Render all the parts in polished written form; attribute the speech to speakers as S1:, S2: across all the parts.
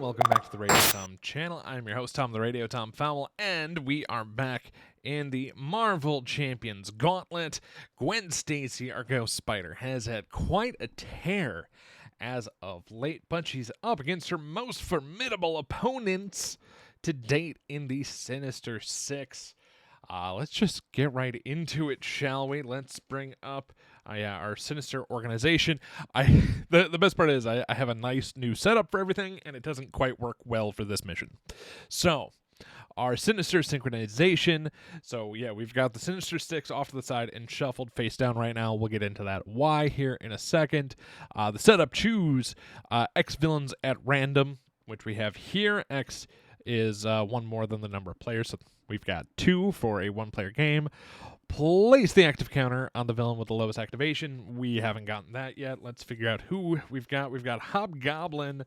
S1: welcome back to the Radio Tom channel. I'm your host, Tom the Radio Tom Fowl, and we are back in the Marvel Champions Gauntlet. Gwen Stacy, our Ghost Spider, has had quite a tear as of late, but she's up against her most formidable opponents to date in the Sinister Six. Let's just get right into it, shall we? Let's bring up our Sinister organization. The best part is I have a nice new setup for everything, and it doesn't quite work well for this mission. So, our Sinister synchronization. So, yeah, we've got the Sinister Six off to the side and shuffled face down right now. We'll get into that why here in a second. The setup, choose X villains at random, which we have here. X is one more than the number of players, so we've got 2 for a one-player game. Place the active counter on the villain with the lowest activation. We haven't gotten that yet. Let's figure out who we've got. We've got Hobgoblin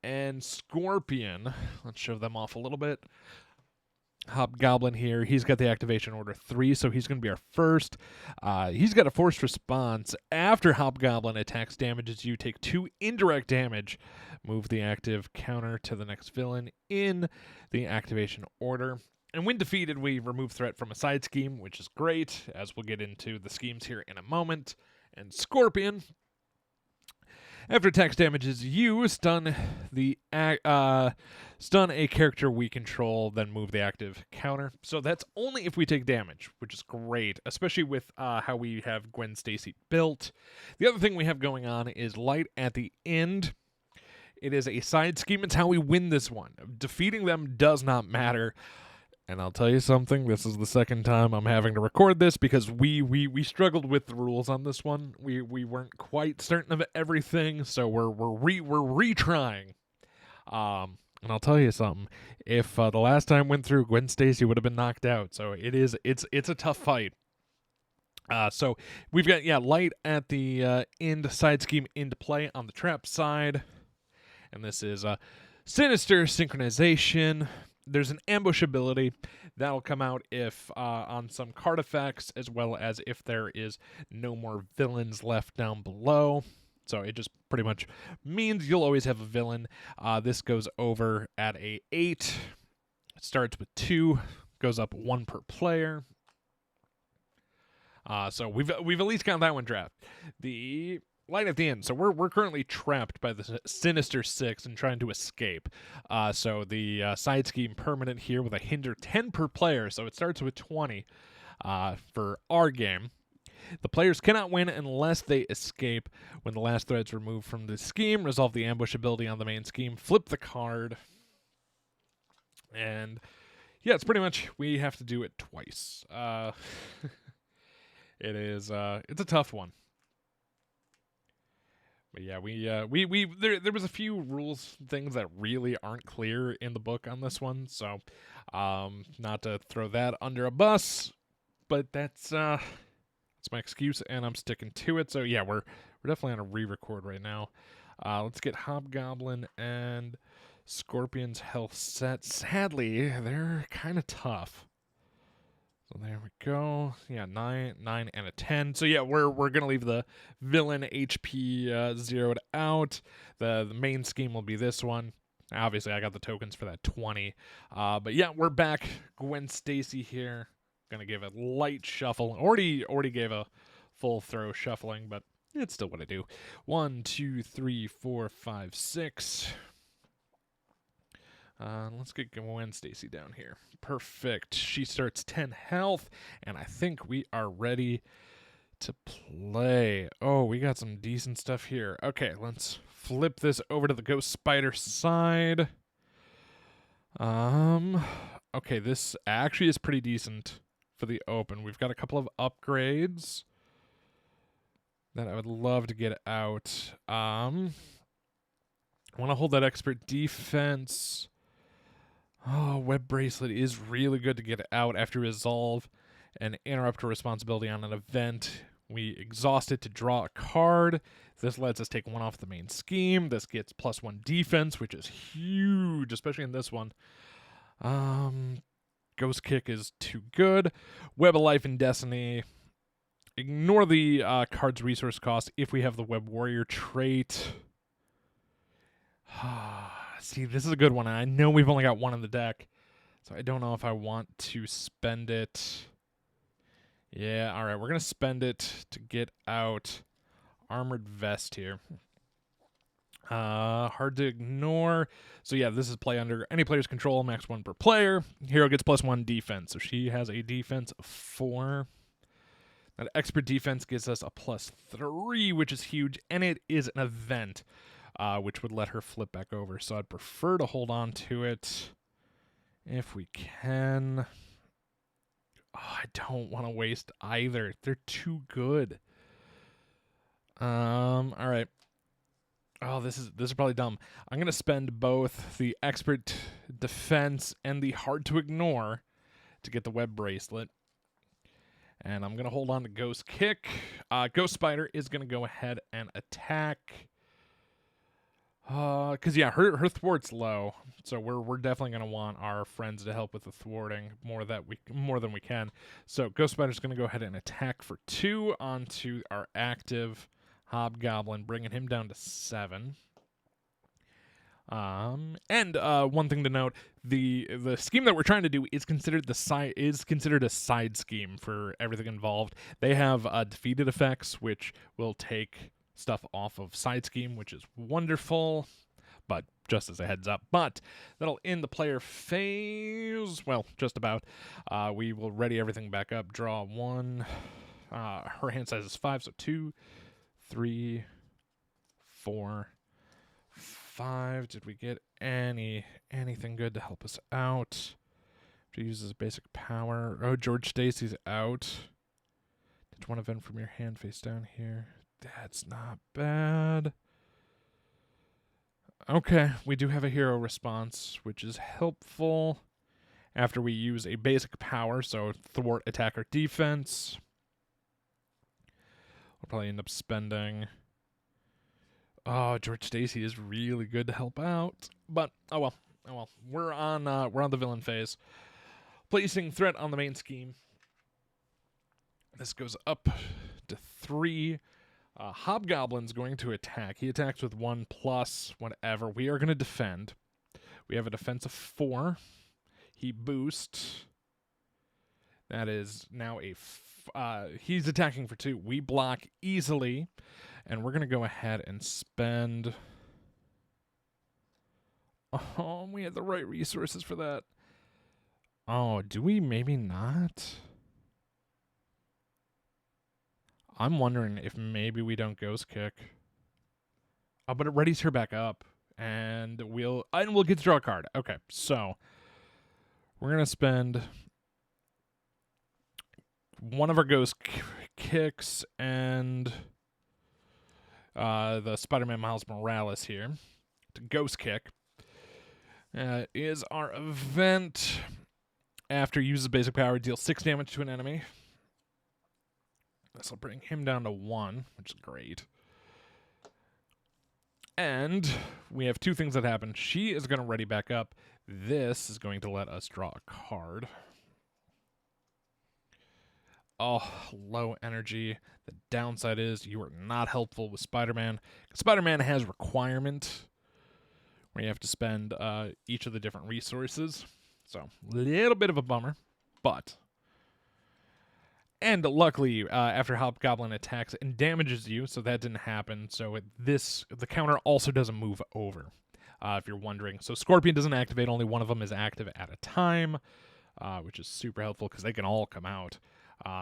S1: and Scorpion. Let's show them off a little bit. Hobgoblin here, he's got the activation order 3, so he's going to be our first. He's got a forced response. After Hobgoblin attacks damages you, take 2 indirect damage. Move the active counter to the next villain in the activation order. And when defeated, we remove threat from a side scheme, which is great, as we'll get into the schemes here in a moment. And Scorpion, after attacks damages you, stun a character we control, then move the active counter. So that's only if we take damage, which is great, especially with how we have Gwen Stacy built. The other thing we have going on is Light at the End. It is a side scheme. It's how we win this one. Defeating them does not matter. And I'll tell you something, this is the second time I'm having to record this because we struggled with the rules on this one. We weren't quite certain of everything, so we're retrying. And I'll tell you something, if the last time went through, Gwen Stacy would have been knocked out. So it's a tough fight. So we've got Light at the end, side scheme into play on the trap side. And this is Sinister synchronization. There's an ambush ability that'll come out if on some card effects, as well as if there is no more villains left down below. So it just pretty much means you'll always have a villain. This goes over at a 8. It starts with 2, goes up 1 per player. So we've at least got that one trapped. The Light at the End. So we're currently trapped by the Sinister Six and trying to escape. So the side scheme permanent here with a hinder 10 per player. So it starts with 20 for our game. The players cannot win unless they escape. When the last thread's removed from the scheme, resolve the ambush ability on the main scheme, flip the card. And yeah, it's pretty much we have to do it twice. It's a tough one. But yeah, there was a few rules things that really aren't clear in the book on this one, so not to throw that under a bus, but that's my excuse, and I'm sticking to it. So yeah, we're definitely on a re-record right now. Let's get Hobgoblin and Scorpion's health set. Sadly, they're kind of tough. So there we go. Yeah, 9, and a 10. So yeah, we're gonna leave the villain HP zeroed out. The main scheme will be this one. Obviously, I got the tokens for that 20. But yeah, we're back. Gwen Stacy here. Gonna give a light shuffle. Already gave a full throw shuffling, but it's still what I do. 1, 2, 3, 4, 5, 6. Let's get Gwen Stacy down here. Perfect. She starts 10 health, and I think we are ready to play. Oh, we got some decent stuff here. Okay, let's flip this over to the Ghost Spider side. Okay, this actually is pretty decent for the open. We've got a couple of upgrades that I would love to get out. I want to hold that expert defense. Oh, Web Bracelet is really good to get out after resolve and interrupt a responsibility on an event. We exhaust it to draw a card. This lets us take 1 off the main scheme. This gets +1 defense, which is huge, especially in this one. Ghost Kick is too good. Web of Life and Destiny. Ignore the card's resource cost if we have the Web Warrior trait. See, this is a good one. I know we've only got one in the deck, so I don't know if I want to spend it. Yeah, all right, we're going to spend it to get out Armored Vest here. Hard to ignore. So yeah, this is play under any player's control, max 1 per player. Hero gets +1 defense, so she has a defense of 4. That expert defense gives us a +3, which is huge, and it is an event, which would let her flip back over. So I'd prefer to hold on to it if we can. Oh, I don't want to waste either. They're too good. All right. Oh, this is probably dumb. I'm gonna spend both the expert defense and the hard to ignore to get the web bracelet. And I'm gonna hold on to Ghost Kick. Ghost Spider is gonna go ahead and attack. Cause yeah, her thwart's low, so we're definitely gonna want our friends to help with the thwarting more than we can. So Ghost Spider's gonna go ahead and attack for 2 onto our active Hobgoblin, bringing him down to 7. And one thing to note: the scheme that we're trying to do is considered a side scheme for everything involved. They have defeated effects, which will take stuff off of side scheme, which is wonderful. But just as a heads up, but that'll end the player phase. Well, just about. We will ready everything back up. Draw 1. Her hand size is 5, so 2, 3, 4, 5. Did we get anything good to help us out? To use his basic power. Oh, George Stacy's out. Did one event from your hand face down here? That's not bad. Okay, we do have a hero response, which is helpful after we use a basic power, so thwart, attack, or defense. We'll probably end up spending. Oh, George Stacy is really good to help out, but oh well. We're on the villain phase. Placing threat on the main scheme. This goes up to 3. Hobgoblin's going to attack. He attacks with 1 plus whatever. We are going to defend. We have a defense of 4. He boosts. That is now he's attacking for 2. We block easily, and we're going to go ahead and spend. Oh, we had the right resources for that. Oh, do we maybe not? I'm wondering if maybe we don't Ghost Kick. Oh, but it readies her back up, and we'll get to draw a card. Okay, so we're gonna spend one of our Ghost Kicks and the Spider-Man Miles Morales here to Ghost Kick. Is our event after uses basic power, deal 6 damage to an enemy. This will bring him down to 1, which is great. And we have 2 things that happen. She is going to ready back up. This is going to let us draw a card. Oh, low energy. The downside is you are not helpful with Spider-Man. Spider-Man has requirement where you have to spend each of the different resources. So, a little bit of a bummer, but. And luckily, after Hobgoblin attacks and damages you, so that didn't happen. So the counter also doesn't move over, if you're wondering. So Scorpion doesn't activate; only one of them is active at a time, which is super helpful because they can all come out.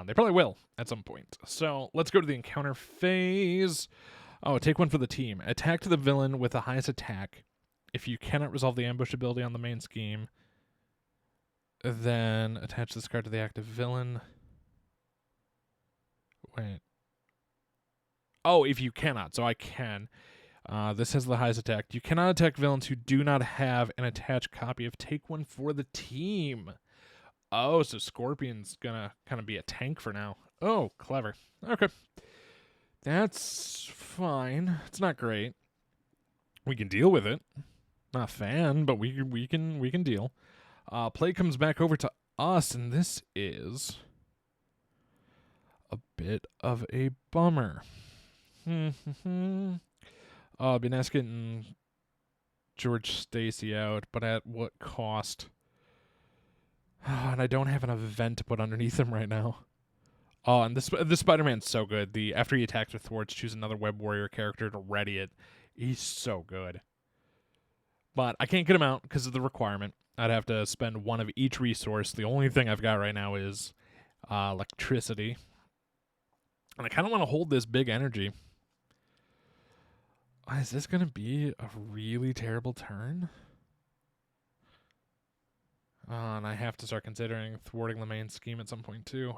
S1: They probably will at some point. So let's go to the encounter phase. Oh, take 1 for the team. Attack to the villain with the highest attack. If you cannot resolve the ambush ability on the main scheme, then attach this card to the active villain. Wait. Oh, if you cannot. So I can. This has the highest attack. You cannot attack villains who do not have an attached copy of Take 1 for the team. Oh, so Scorpion's gonna kind of be a tank for now. Oh, clever. Okay. That's fine. It's not great. We can deal with it. Not a fan, but we can deal. Play comes back over to us, and this is a bit of a bummer. I've been asking George Stacy out, but at what cost? And I don't have an event to put underneath him right now. Oh, and this Spider-Man's so good. After he attacks with thwarts, choose another Web Warrior character to ready it. He's so good. But I can't get him out because of the requirement. I'd have to spend one of each resource. The only thing I've got right now is electricity. And I kind of want to hold this big energy. Is this going to be a really terrible turn? And I have to start considering thwarting the main scheme at some point, too.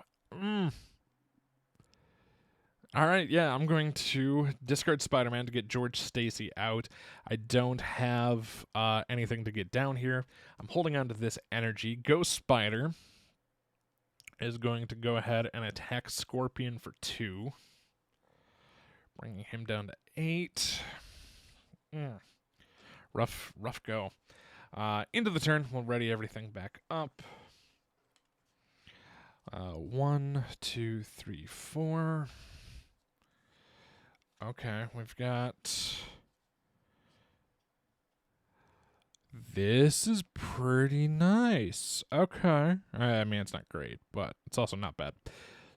S1: All right, yeah, I'm going to discard Spider-Man to get George Stacy out. I don't have anything to get down here. I'm holding on to this energy. Ghost Spider is going to go ahead and attack Scorpion for 2. Bringing him down to 8. Rough go. Into the turn, we'll ready everything back up. 1, 2, 3, 4. Okay, we've got... This is pretty nice. Okay. I mean, it's not great, but it's also not bad.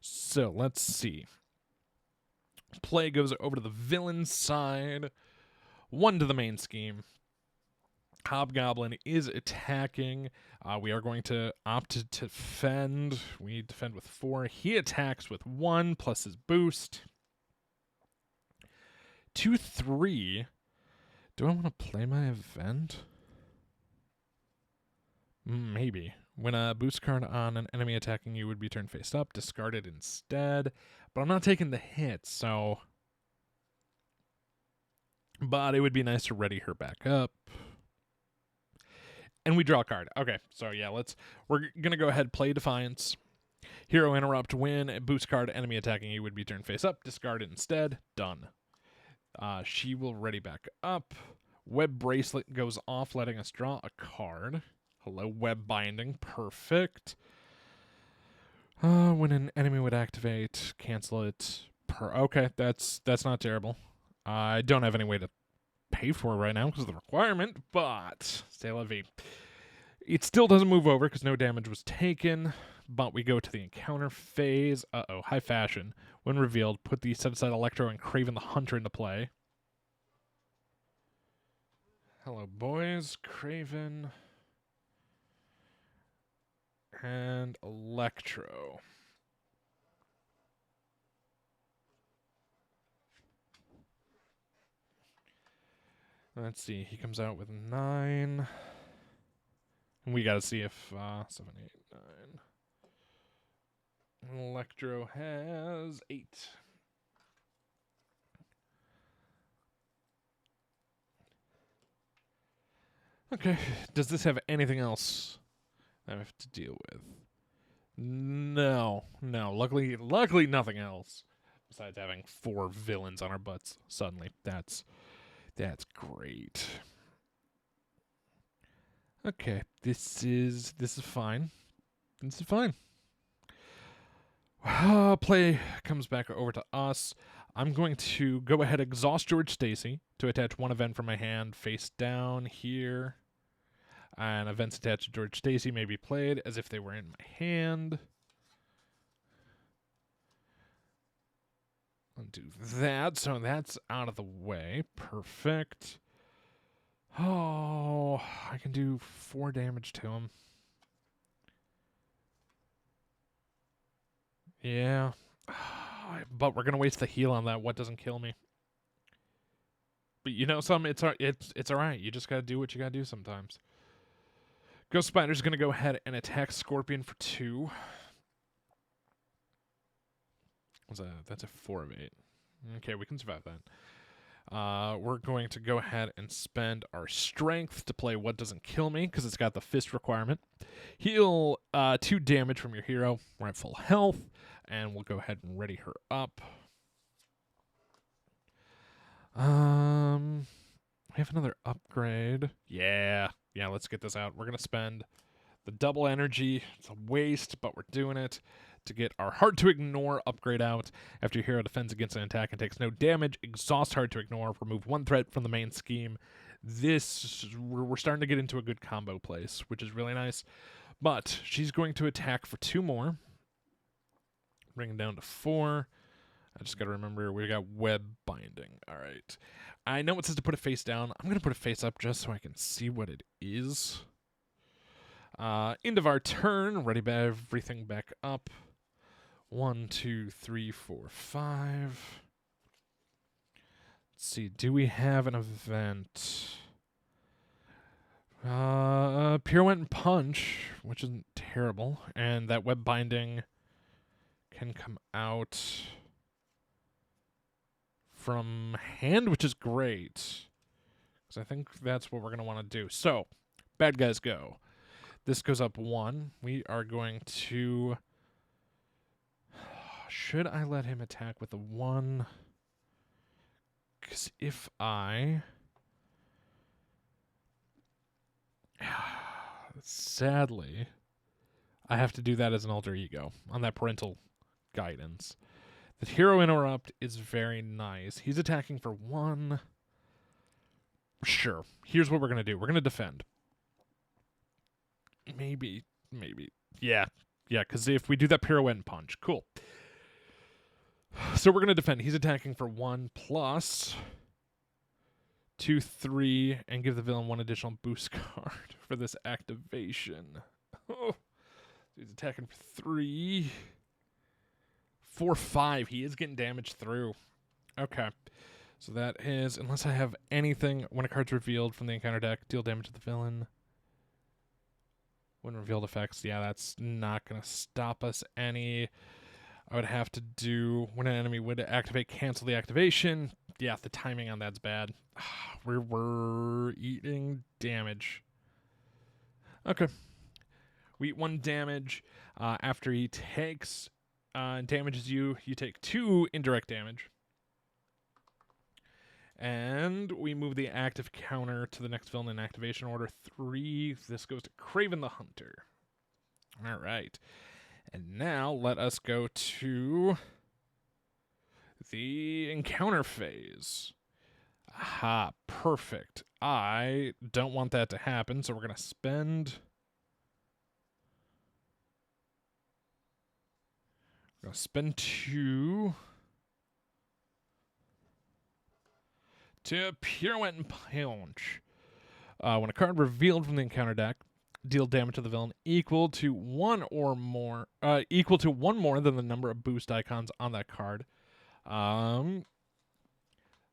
S1: So, let's see. Play goes over to the villain side. 1 to the main scheme. Hobgoblin is attacking. We are going to opt to defend. We defend with 4. He attacks with 1 plus his boost. 2, 3. Do I want to play my event? Maybe. When a boost card on an enemy attacking you would be turned face up, discard it instead. But I'm not taking the hit, so... But it would be nice to ready her back up. And we draw a card. Okay, so yeah, we're going to go ahead, play Defiance. Hero interrupt, win, boost card, enemy attacking you would be turned face up, discard it instead. Done. She will ready back up. Web Bracelet goes off, letting us draw a card. Hello, Web Binding. Perfect. When an enemy would activate, cancel it. Okay, that's not terrible. I don't have any way to pay for it right now because of the requirement, but c'est la vie. It still doesn't move over because no damage was taken, but we go to the encounter phase. High fashion. When revealed, put the set-aside Electro and Kraven the Hunter into play. Hello, boys. Kraven and Electro. Let's see. He comes out with 9. And we got to see if 7, 8, 9. Electro has 8. Okay. Does this have anything else I have to deal with? No. Luckily nothing else. Besides having 4 villains on our butts suddenly. That's great. Okay, this is fine. This is fine. Play comes back over to us. I'm going to go ahead, exhaust George Stacy to attach 1 event from my hand face down here. And events attached to George Stacy may be played as if they were in my hand. I'll do that, so that's out of the way. Perfect. Oh, I can do 4 damage to him. Yeah. But we're going to waste the heal on that. What doesn't kill me? But you know something? It's all right. You just got to do what you got to do sometimes. Ghost Spider's going to go ahead and attack Scorpion for 2. That's a 4 of 8. Okay, we can survive that. We're going to go ahead and spend our strength to play What Doesn't Kill Me, because it's got the fist requirement. Heal 2 damage from your hero. We're at full health, and we'll go ahead and ready her up. We have another upgrade. Yeah, let's get this out. We're going to spend the double energy. It's a waste, but we're doing it to get our Hard to Ignore upgrade out. After your hero defends against an attack and takes no damage, exhaust Hard to Ignore, remove 1 threat from the main scheme, we're starting to get into a good combo place, which is really nice. But she's going to attack for 2 more. Bring it down to 4. I just got to remember we got web binding. All right. I know it says to put it face down. I'm going to put it face up just so I can see what it is. End of our turn. Ready everything back up. 1, 2, 3, 4, 5. Let's see. Do we have an event? Pirouette and Punch, which isn't terrible. And that web binding can come out from hand, which is great. Because I think that's what we're going to want to do. So, bad guys go. This goes up 1. We are going to... Should I let him attack with a 1? Because if I... Sadly, I have to do that as an alter ego on that parental guidance. The hero interrupt is very nice. He's attacking for 1. Sure. Here's what we're going to do. We're going to defend. Maybe. Yeah, because if we do that pirouette and punch, cool. So we're going to defend. He's attacking for 1 plus 2, 3, and give the villain 1 additional boost card for this activation. Oh, he's attacking for 3, 4, 5. He is getting damaged through. Okay. So that is, unless I have anything, when a card's revealed from the encounter deck, deal damage to the villain. When revealed effects, yeah, that's not going to stop us any. I would have to do, when an enemy would activate, cancel the activation. Yeah, the timing on that's bad. We're eating damage. Okay. We eat 1 damage. After he takes damages you, you take 2 indirect damage. And we move the active counter to the next villain in activation order 3. This goes to Craven the Hunter. All right. And now let us go to the encounter phase. Aha, perfect. I don't want that to happen, so we're going to spend... We're going to spend 2... to Pirouette and Punch. When a card revealed from the encounter deck, deal damage to the villain equal to 1 more than the number of boost icons on that card.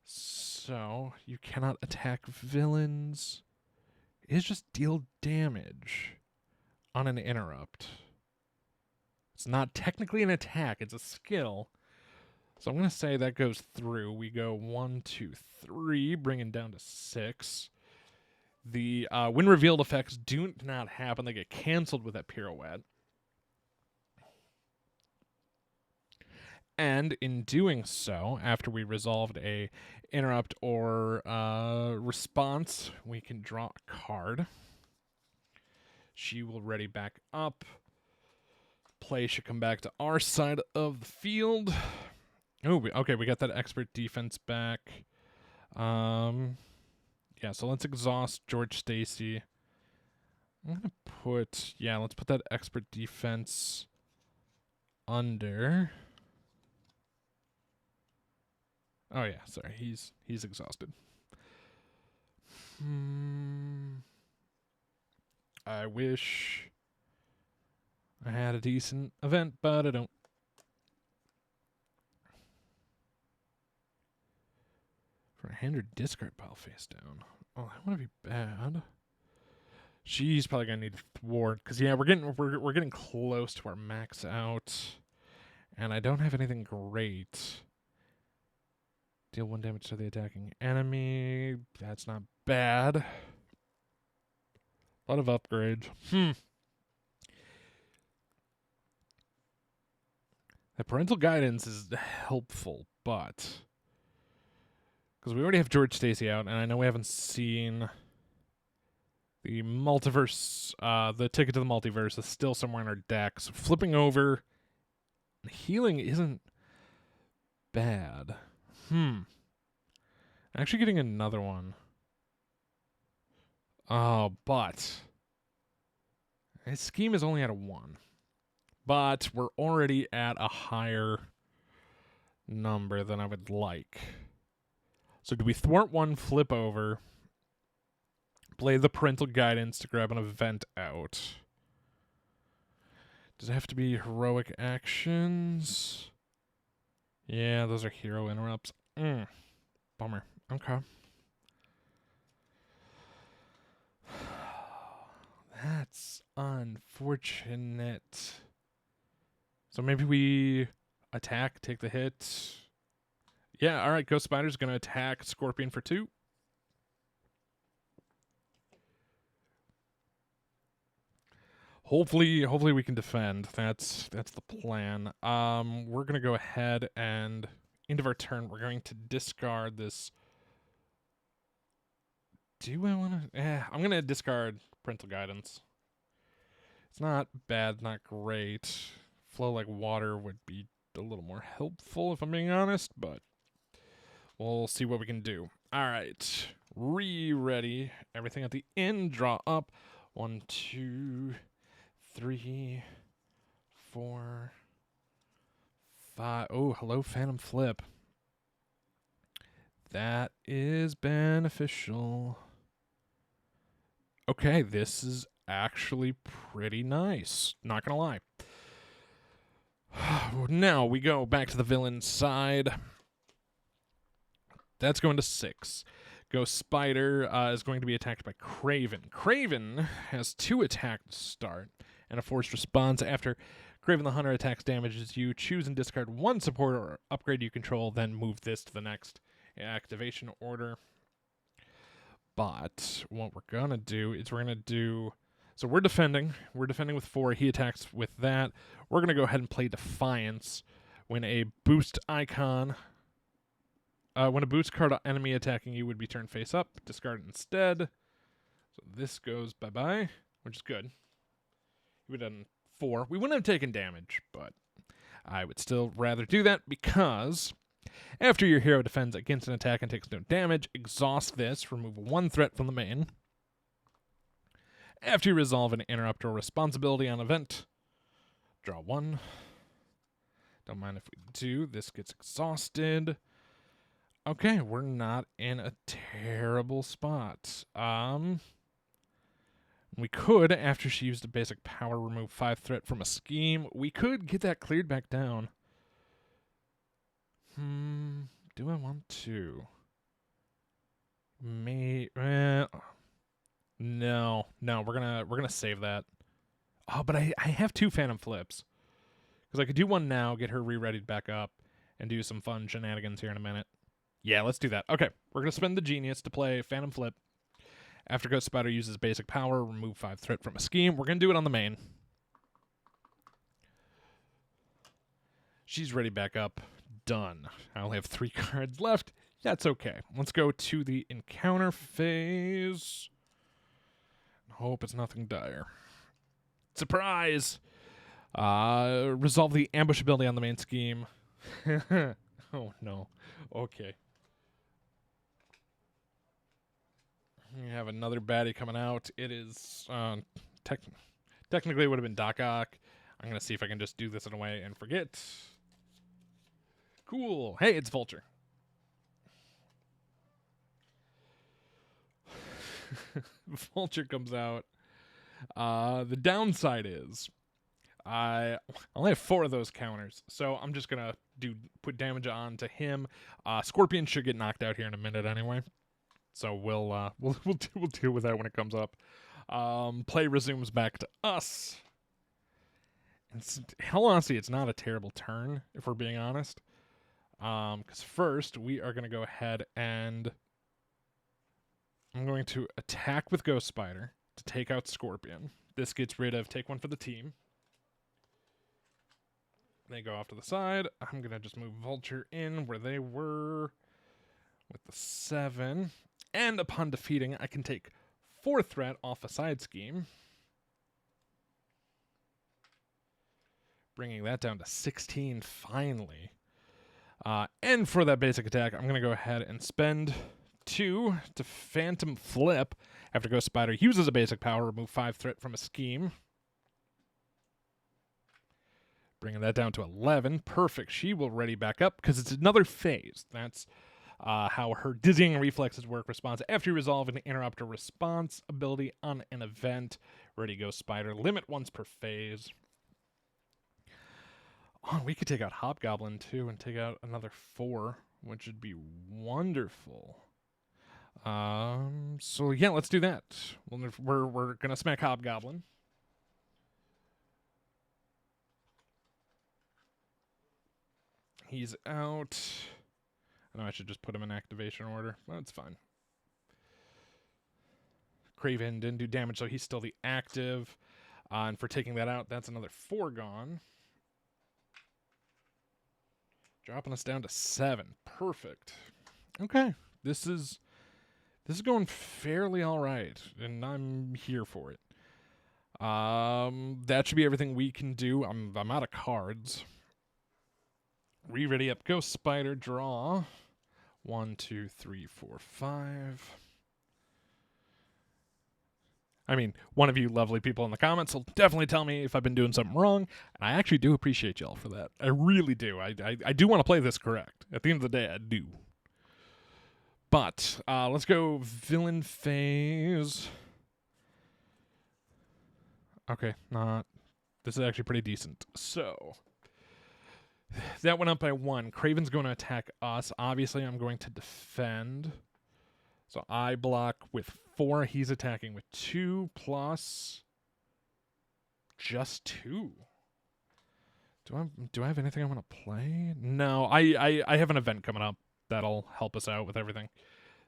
S1: So you cannot attack villains. It's just deal damage on an interrupt. It's not technically an attack, it's a skill. So I'm going to say that goes through. We go 1, 2, 3, bringing down to 6. The when revealed effects do not happen. They get canceled with that pirouette. And in doing so, after we resolved a interrupt or response, we can draw a card. She will ready back up. Play should come back to our side of the field. Oh, okay, we got that expert defense back. Yeah, so let's exhaust George Stacy. I'm going to put, let's put that expert defense under. Oh, yeah, sorry, he's exhausted. I wish I had a decent event, but I don't. For a hand or discard pile face down. Oh, that would be bad. She's probably gonna need thwart because we're getting close to our max out, and I don't have anything great. Deal 1 damage to the attacking enemy. That's not bad. A lot of upgrades. The parental guidance is helpful, but because we already have George Stacy out, and I know we haven't seen the multiverse. The ticket to the multiverse is still somewhere in our deck. So flipping over, healing isn't bad. Actually getting another one. But his scheme is only at a 1. But we're already at a higher number than I would like. So do we thwart 1, flip over, play the parental guidance to grab an event out? Does it have to be heroic actions? Yeah, those are hero interrupts. Bummer. Okay. That's unfortunate. So maybe we attack, take the hit. Yeah, all right, Ghost Spider's going to attack Scorpion for 2. Hopefully we can defend. That's the plan. We're going to go ahead and end of our turn, we're going to discard this. Do I want to? I'm going to discard parental guidance. It's not bad, not great. Flow like water would be a little more helpful if I'm being honest, but we'll see what we can do. All right. Ready. Everything at the end. Draw up. 1, 2, 3, 4, 5. Oh, hello, Phantom Flip. That is beneficial. Okay, this is actually pretty nice. Not gonna lie. Now we go back to the villain side. That's going to 6. Ghost Spider is going to be attacked by Craven. Craven has 2 attacks to start and a forced response. After Craven the Hunter attacks damages you, choose and discard 1 support or upgrade you control, then move this to the next activation order. But what we're going to do is we're going to do... So we're defending. We're defending with 4. He attacks with that. We're going to go ahead and play Defiance. When a boost icon... when a boost card enemy attacking you would be turned face up, discard it instead. So this goes bye-bye, which is good. He would have done 4. We wouldn't have taken damage, but I would still rather do that because after your hero defends against an attack and takes no damage, exhaust this, remove 1 threat from the main. After you resolve an interrupt or responsibility on event, draw 1. Don't mind if we do. This gets exhausted. Okay, we're not in a terrible spot. We could, after she used a basic power, remove 5 threat from a scheme. We could get that cleared back down. Do I want to? No, we're gonna save that. Oh, but I have 2 Phantom Flips. Because I could do one now, get her re-readied back up, and do some fun shenanigans here in a minute. Yeah, let's do that. Okay, we're going to spend the Genius to play Phantom Flip. After Ghost Spider uses basic power, remove 5 threat from a scheme. We're going to do it on the main. She's ready back up. Done. I only have 3 cards left. That's okay. Let's go to the encounter phase. Hope it's nothing dire. Surprise! Resolve the ambush ability on the main scheme. Oh, no. Okay. We have another baddie coming out. It is, technically it would have been Doc Ock. I'm going to see if I can just do this in a way and forget. Cool. Hey, it's Vulture. Vulture comes out. The downside is I only have 4 of those counters, so I'm just going to put damage on to him. Scorpion should get knocked out here in a minute anyway. So we'll deal with that when it comes up. Play resumes back to us. And hell, honestly, it's not a terrible turn if we're being honest. Because first we are going to go ahead and I'm going to attack with Ghost Spider to take out Scorpion. This gets rid of take 1 for the team. They go off to the side. I'm going to just move Vulture in where they were with the 7. And upon defeating, I can take 4 threat off a side scheme. Bringing that down to 16 finally. And for that basic attack, I'm going to go ahead and spend 2 to Phantom Flip. After Ghost Spider uses a basic power, remove 5 threat from a scheme. Bringing that down to 11. Perfect. She will ready back up because it's another phase. That's how her dizzying reflexes work. Response after you resolve an interrupt or response ability on an event. Ready Ghost Spider. Limit once per phase. Oh, we could take out Hobgoblin too and take out another 4, which would be wonderful. So yeah, let's do that. We're gonna smack Hobgoblin. He's out. I know I should just put him in activation order. That's fine. Craven didn't do damage, so he's still the active. And for taking that out, that's another 4 gone. Dropping us down to 7. Perfect. Okay. This is going fairly all right, and I'm here for it. That should be everything we can do. I'm out of cards. Re-ready up. Ghost Spider. Draw. 1, 2, 3, 4, 5. I mean, one of you lovely people in the comments will definitely tell me if I've been doing something wrong, and I actually do appreciate y'all for that. I really do. I do want to play this correct. At the end of the day, I do. But let's go villain phase. Okay, not. This is actually pretty decent. So that went up by 1. Craven's going to attack us. Obviously, I'm going to defend. So I block with 4. He's attacking with 2 plus just 2. Do I have anything I want to play? No, I have an event coming up that'll help us out with everything.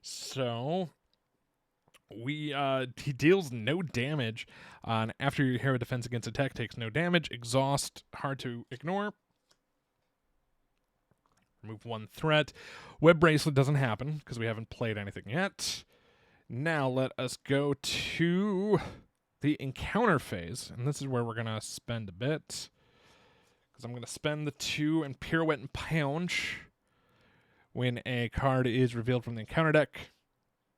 S1: So he deals no damage. And after your hero defense against attack takes no damage. Exhaust, hard to ignore. Remove 1 threat. Web Bracelet doesn't happen because we haven't played anything yet. Now let us go to the encounter phase. And this is where we're going to spend a bit. Because I'm going to spend the 2 and Pirouette and Punch. When a card is revealed from the encounter deck,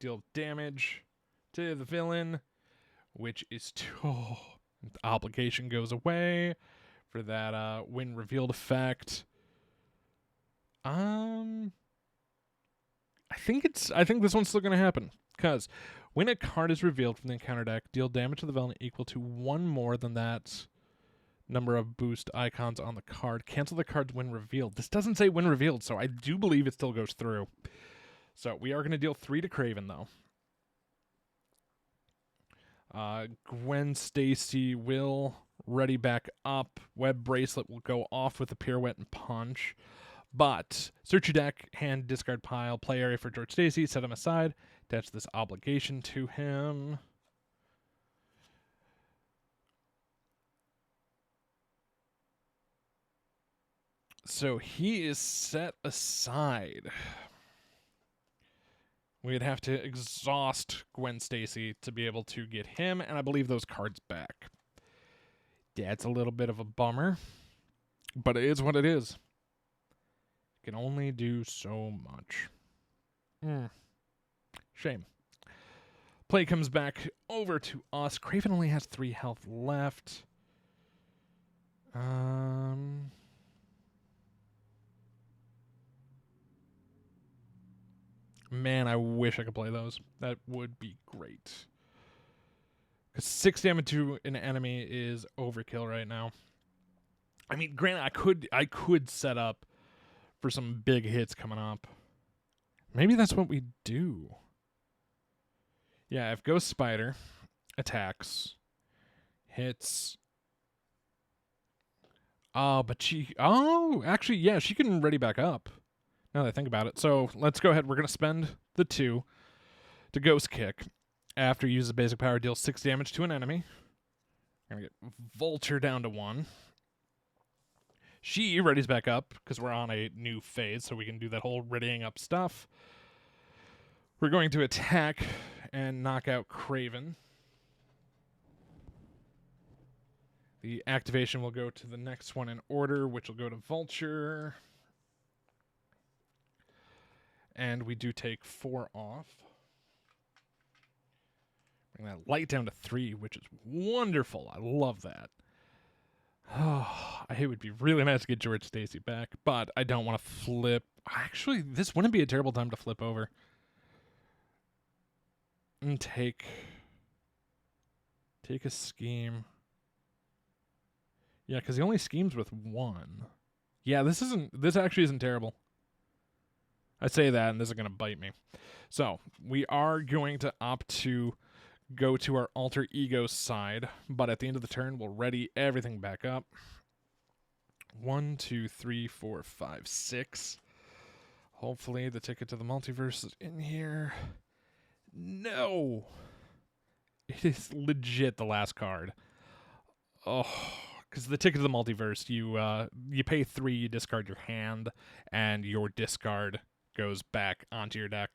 S1: deal damage to the villain, which is 2. The obligation goes away for that when revealed effect. I think this one's still going to happen because when a card is revealed from the encounter deck, deal damage to the villain equal to 1 more than that number of boost icons on the card. Cancel the cards when revealed. This doesn't say when revealed, so I do believe it still goes through. So we are going to deal 3 to Craven, though. Gwen Stacy will ready back up. Web Bracelet will go off with the Pirouette and Punch. But search your deck, hand, discard pile, play area for George Stacy, set him aside, attach this obligation to him. So he is set aside. We'd have to exhaust Gwen Stacy to be able to get him, and I believe those cards back. That's a little bit of a bummer, but it is what it is. Can only do so much. Shame. Play comes back over to us. Craven only has 3 health left. Man, I wish I could play those. That would be great. Because 6 damage to an enemy is overkill right now. I mean, granted, I could set up for some big hits coming up. Maybe that's what we do. Yeah, if Ghost Spider attacks, hits. Oh, but actually, yeah, she can ready back up. Now that I think about it. So let's go ahead. We're going to spend the 2 to Ghost Kick. After you use the basic power, deal 6 damage to an enemy. We're going to get Vulture down to 1. She readies back up because we're on a new phase, so we can do that whole readying up stuff. We're going to attack and knock out Craven. The activation will go to the next one in order, which will go to Vulture. And we do take 4 off. Bring that light down to 3, which is wonderful. I love that. Oh, it would be really nice to get George Stacy back, but I don't want to flip. Actually, this wouldn't be a terrible time to flip over. And take a scheme. Yeah, because he only schemes with 1. Yeah, this actually isn't terrible. I say that, and this is going to bite me. So, we are going to opt to go to our alter ego side, but at the end of the turn, we'll ready everything back up. 1, 2, 3, 4, 5, 6. Hopefully, the ticket to the multiverse is in here. No! It is legit the last card. Oh, because the ticket to the multiverse, you pay 3, you discard your hand, and your discard goes back onto your deck.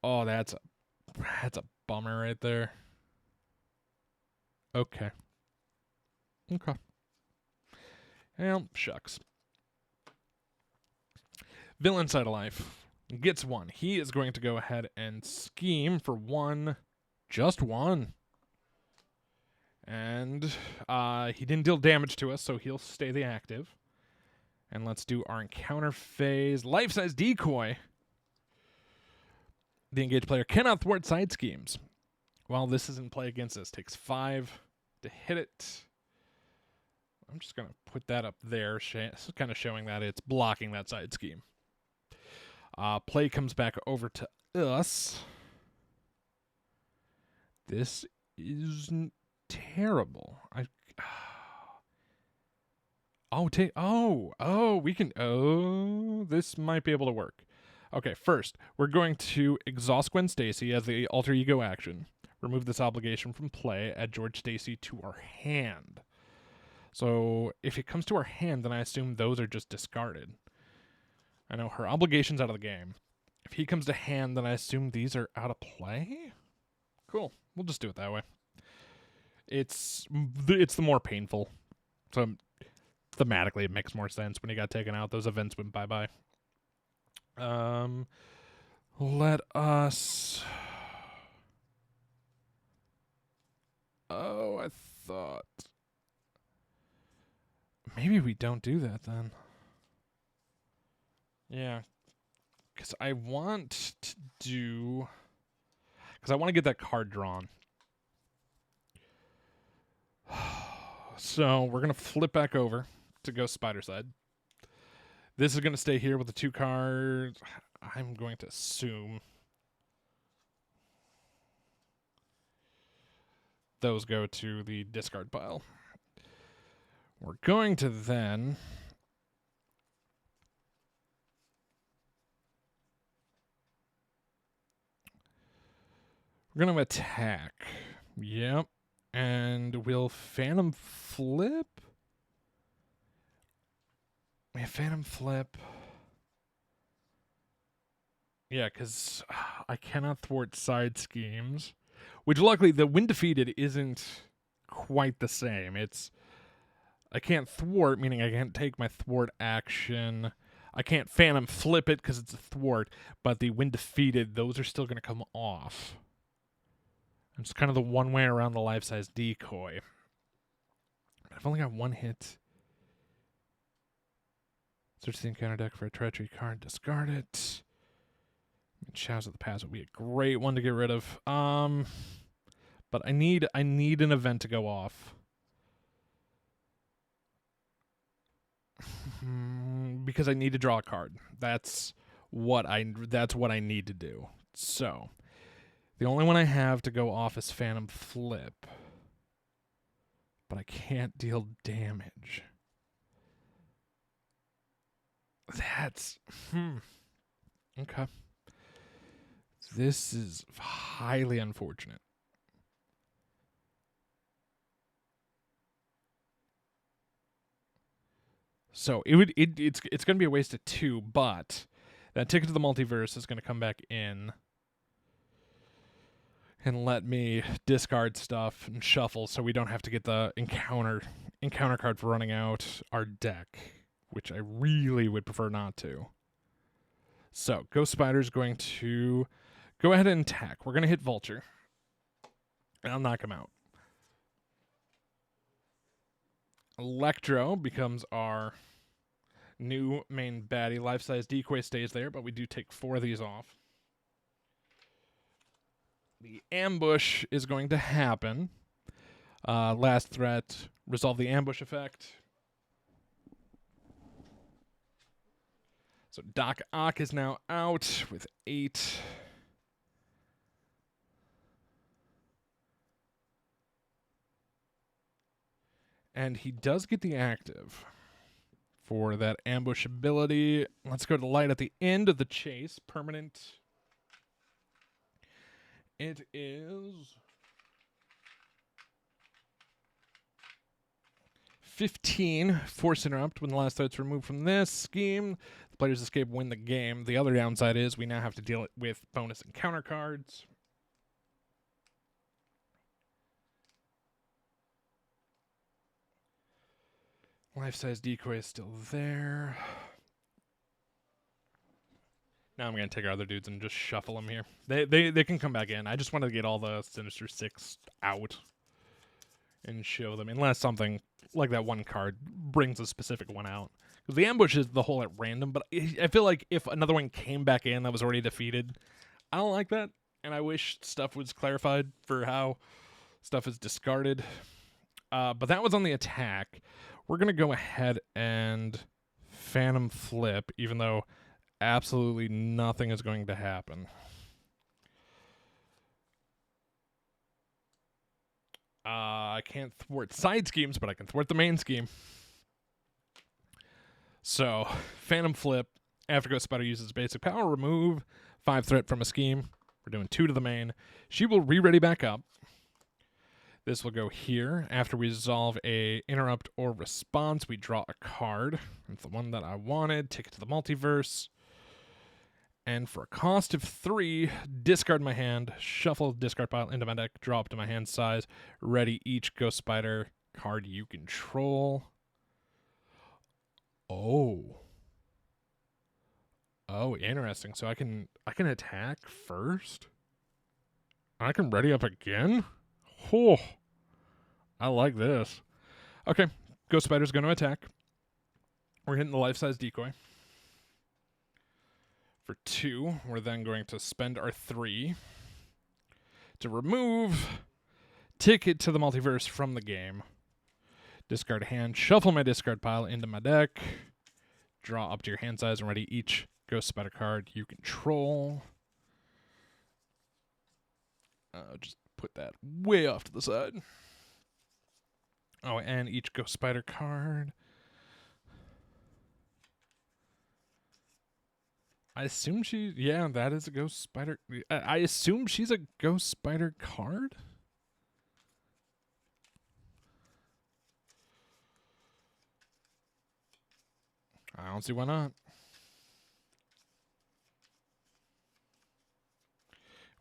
S1: Oh, that's a bummer right there. Okay. Well, shucks. Villain Side of Life gets 1. He is going to go ahead and scheme for 1, just 1. And he didn't deal damage to us, so he'll stay the active. And let's do our encounter phase. Life-size decoy. The engaged player cannot thwart side schemes. While this is in play against us, takes 5 to hit it. I'm just going to put that up there, kind of showing that it's blocking that side scheme. Play comes back over to us. This is terrible. This might be able to work. Okay, first, we're going to exhaust Gwen Stacy as the alter ego action. Remove this obligation from play, add George Stacy to our hand. So, if it comes to our hand, then I assume those are just discarded. I know her obligation's out of the game. If he comes to hand, then I assume these are out of play? Cool. We'll just do it that way. It's the more painful. So, thematically, it makes more sense when he got taken out. Those events went bye-bye. Let us... Oh, I thought... Maybe we don't do that then. Yeah. Because I want to do... Because I want to get that card drawn. So, we're going to flip back over to go Spider Side. This is going to stay here with the 2 cards. I'm going to assume those go to the discard pile. We're going to then... We're going to attack. Yep. And we'll Phantom Flip. We have Phantom Flip. Yeah, because I cannot thwart side schemes. Which, luckily, the When Defeated isn't quite the same. It's... I can't thwart, meaning I can't take my thwart action. I can't Phantom Flip it because it's a thwart. But the When Defeated, those are still going to come off. It's kind of the one way around the life-size decoy. I've only got 1 hit. Search the encounter deck for a treachery card. Discard it. Shouts of the Past would be a great one to get rid of. But I need an event to go off. Because I need to draw a card. That's what I need to do. So, the only one I have to go off is Phantom Flip. But I can't deal damage. That's... Okay. This is highly unfortunate. So it's going to be a waste of 2, but that ticket to the multiverse is going to come back in and let me discard stuff and shuffle so we don't have to get the encounter card for running out our deck, which I really would prefer not to. So Ghost Spider's going to go ahead and attack. We're going to hit Vulture. And I'll knock him out. Electro becomes our new main baddie. Life-size decoy stays there, but we do take 4 of these off. The ambush is going to happen. Last threat, resolve the ambush effect. So Doc Ock is now out with 8. And he does get the active for that ambush ability. Let's go to light at the end of the chase. Permanent. It is 15. Force interrupt when the last threat's removed from this scheme. The players escape, win the game. The other downside is we now have to deal with bonus and counter cards. Life-size decoy is still there. Now I'm going to take our other dudes and just shuffle them here. They can come back in. I just wanted to get all the Sinister Six out and show them, unless something like that one card brings a specific one out. Because the ambush is the whole at random, but I feel like if another one came back in that was already defeated, I don't like that, and I wish stuff was clarified for how stuff is discarded. But that was on the attack. We're going to go ahead and Phantom Flip, even though absolutely nothing is going to happen. I can't thwart side schemes, but I can thwart the main scheme. So, Phantom Flip, after Ghost Spider uses basic power, remove 5 threat from a scheme. We're doing 2 to the main. She will re-ready back up. This will go here. After we resolve a interrupt or response, we draw a card. It's the one that I wanted. Take it to the multiverse. And for a cost of 3, discard my hand, shuffle the discard pile into my deck, draw up to my hand size, ready each Ghost Spider card you control. Oh, interesting. So I can attack first. I can ready up again. Oh, I like this. Okay, Ghost Spider's going to attack. We're hitting the life-size decoy. For 2, we're then going to spend our 3 to remove Ticket to the Multiverse from the game. Discard hand, shuffle my discard pile into my deck. Draw up to your hand size and ready each Ghost Spider card you control. Just put that way off to the side. Oh, and each Ghost Spider card. I assume yeah, that is a Ghost Spider. I assume she's a Ghost Spider card? I don't see why not.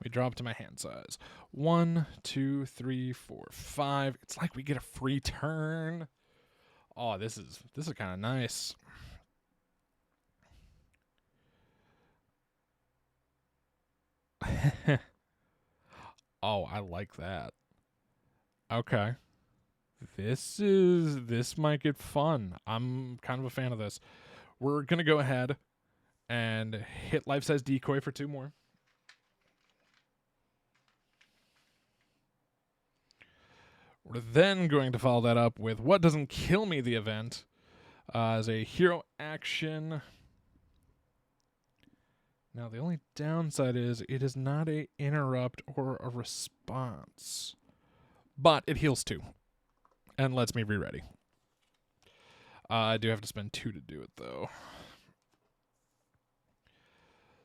S1: We drop up to my hand size. 1, 2, 3, 4, 5. It's like we get a free turn. Oh, this is kind of nice. Oh, I like that. Okay. This might get fun. I'm kind of a fan of this. We're going to go ahead and hit life-size decoy for 2 more. We're then going to follow that up with What Doesn't Kill Me, the event, as a hero action. Now, the only downside is it is not a interrupt or a response, but it heals 2 and lets me re-ready. I do have to spend 2 to do it, though.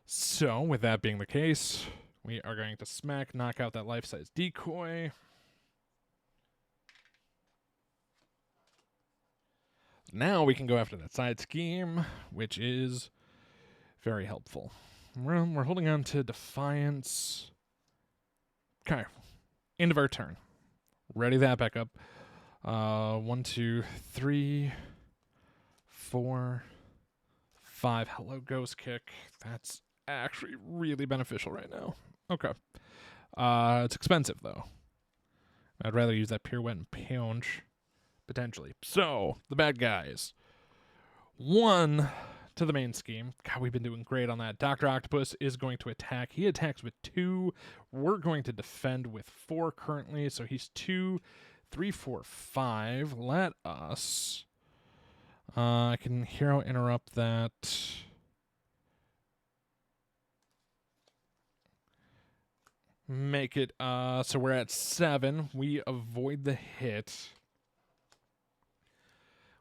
S1: So, with that being the case, we are going to knock out that life-size decoy. Now we can go after that side scheme, which is very helpful. We're holding on to Defiance. Okay. End of our turn. Ready that back up. 1, 2, 3, 4, 5. Hello, Ghost Kick. That's actually really beneficial right now. Okay. It's expensive, though. I'd rather use that Pirouette and Punch, potentially. So, the bad guys. 1 to the main scheme. God, we've been doing great on that. Dr. Octopus is going to attack. He attacks with 2. We're going to defend with 4 currently, so he's 2, 3, 4, 5. Let us... I can hero interrupt that. Make it, so we're at 7. We avoid the hit,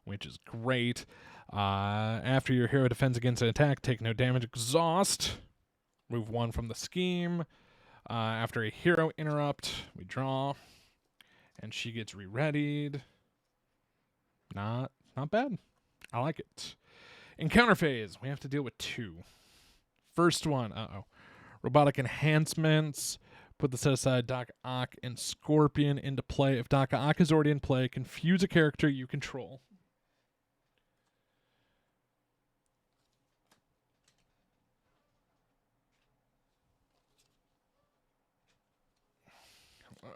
S1: which is great. After your hero defends against an attack, take no damage. Exhaust. Move 1 from the scheme. After a hero interrupt, we draw. And she gets re-readied. Not bad. I like it. Encounter phase. We have to deal with 2. First one. Robotic enhancements. Put the set aside Doc Ock and Scorpion into play. If Doc Ock is already in play, confuse a character you control.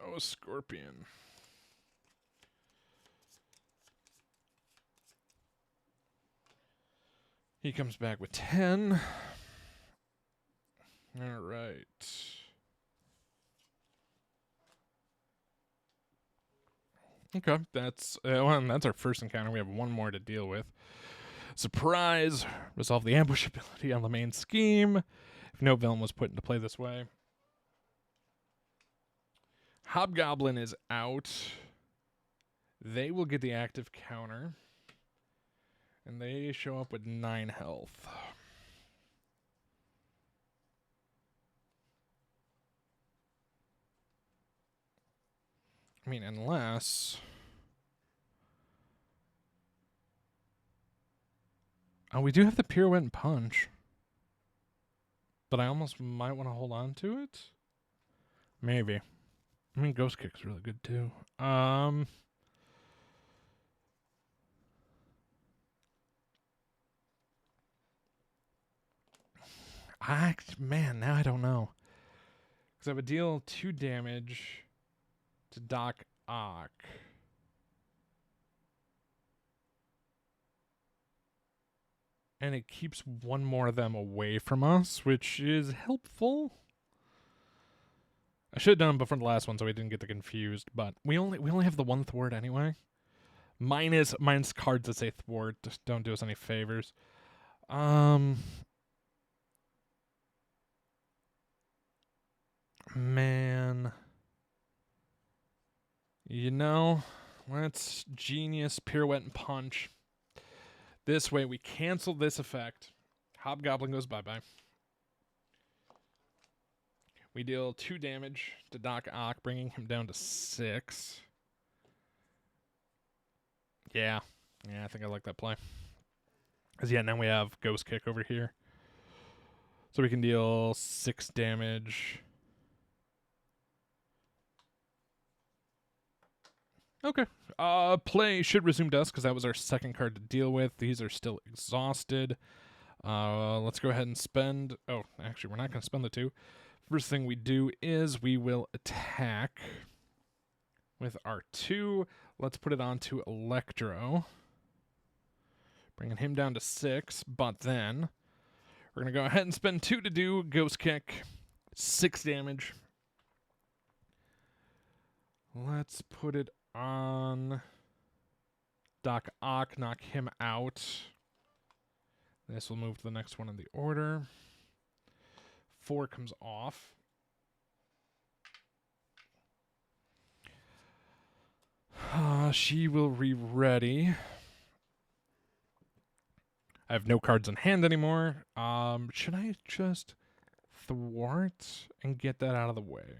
S1: Oh, Scorpion. He comes back with 10. All right. Okay, that's our first encounter. We have 1 more to deal with. Surprise! Resolve the ambush ability on the main scheme. If no villain was put into play this way. Hobgoblin is out. They will get the active counter. And they show up with 9 health. I mean, unless... Oh, we do have the Pirouette and Punch. But I almost might want to hold on to it. Maybe. I mean, Ghost Kick's really good, too. Man, now I don't know. Because I would deal 2 damage to Doc Ock. And it keeps 1 more of them away from us, which is helpful. I should have done it before the last one so we didn't get confused, but we only have the 1 thwart anyway. Minus cards that say thwart. Just don't do us any favors. Man. You know, let's genius Pirouette and Punch. This way we cancel this effect. Hobgoblin goes bye-bye. We deal 2 damage to Doc Ock, bringing him down to 6. Yeah, I think I like that play. Because, now we have Ghost Kick over here. So we can deal 6 damage. Okay. Play should resume dusk because that was our second card to deal with. These are still exhausted. Let's go ahead and spend... Oh, actually, we're not going to spend the 2. First thing we do is we will attack with our 2. Let's put it on to Electro. Bringing him down to 6. But then we're going to go ahead and spend 2 to do Ghost Kick. 6 damage. Let's put it on Doc Ock, knock him out. This will move to the next one in the order. 4 comes off. She will re-ready. I have no cards in hand anymore. Should I just thwart and get that out of the way?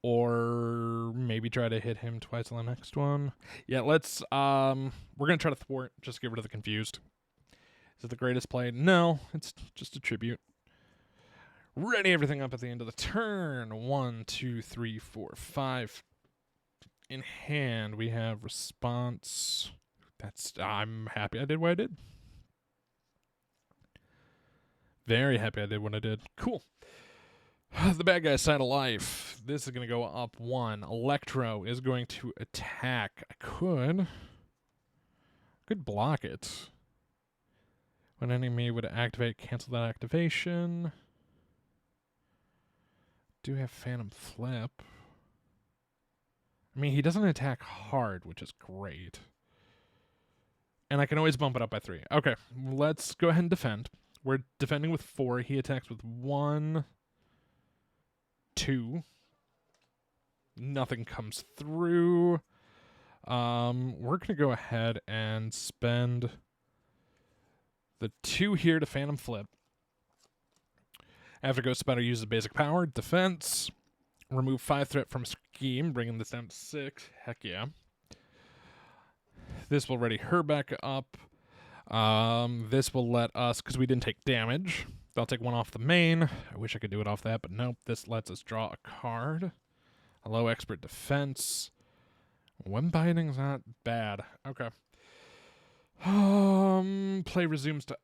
S1: Or maybe try to hit him twice on the next one. Yeah, let's, we're going to try to thwart, just get rid of the confused. Is it the greatest play? No, it's just a tribute. Ready everything up at the end of the turn. 1, 2, 3, 4, 5. In hand, we have response. I'm happy I did what I did. Very happy I did what I did. Cool. The bad guy's side of life. This is going to go up 1. Electro is going to attack. I could block it. When an enemy would activate, cancel that activation. Do have Phantom Flip. I mean, he doesn't attack hard, which is great. And I can always bump it up by 3. Okay, let's go ahead and defend. We're defending with 4. He attacks with 1, 2. Nothing comes through. We're going to go ahead and spend the 2 here to Phantom Flip. After Ghost Spider uses basic power, defense, remove 5 threat from Scheme, bringing this down to 6. Heck yeah. This will ready her back up. This will let us, because we didn't take damage, I'll take 1 off the main. I wish I could do it off that, but nope. This lets us draw a card. Hello, Expert Defense. One biting's not bad. Okay. Play resumes to,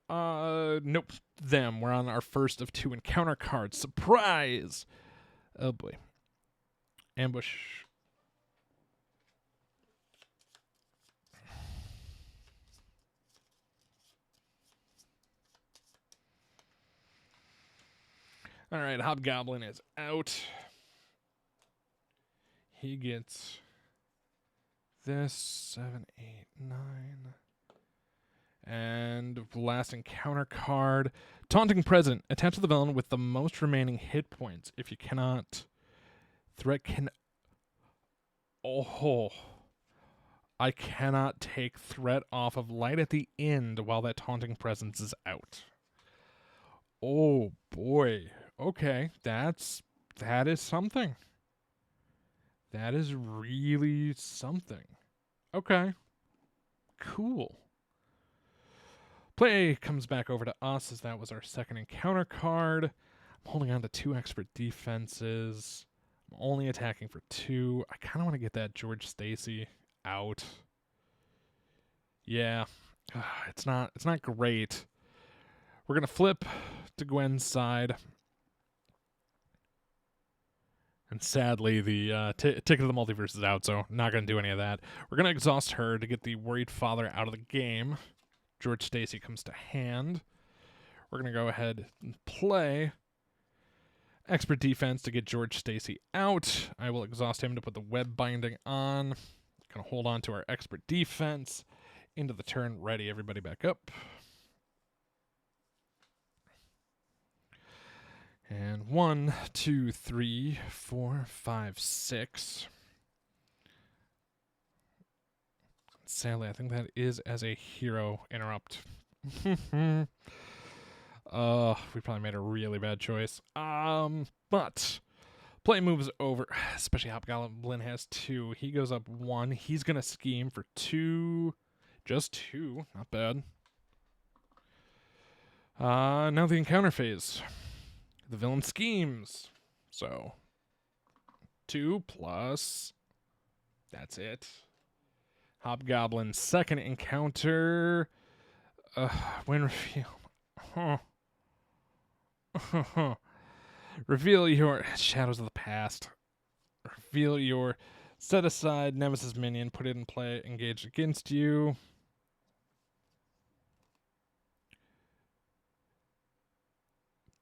S1: nope, them. We're on our first of 2 encounter cards. Surprise! Oh boy. Ambush. Alright, Hobgoblin is out. He gets this, 7, 8, 9. And last encounter card. Taunting Present. Attach to the villain with the most remaining hit points. If you cannot, threat can... Oh. I cannot take threat off of Light at the End while that Taunting Presence is out. Oh, boy. Okay, that is something. That is really something. Okay. Cool. Play comes back over to us as that was our second encounter card. I'm holding on to 2 expert defenses. I'm only attacking for 2. I kind of want to get that George Stacy out. Yeah. It's not great. We're going to flip to Gwen's side. And sadly, the Ticket of the Multiverse is out, so not going to do any of that. We're going to exhaust her to get the Worried Father out of the game. George Stacy comes to hand. We're going to go ahead and play Expert Defense to get George Stacy out. I will exhaust him to put the web binding on. Going to hold on to our Expert Defense. Into the turn. Ready. Everybody back up. And 1, 2, 3, 4, 5, 6. Sadly, I think that is as a hero interrupt. We probably made a really bad choice. But play moves over, especially Hobgoblin has 2. He goes up 1. He's gonna scheme for 2. Just 2. Not bad. Now the encounter phase. The villain schemes. So 2 plus. That's it. Hobgoblin's second encounter. When reveal. Reveal your Shadows of the Past. Reveal your set aside Nemesis minion. Put it in play. Engaged against you.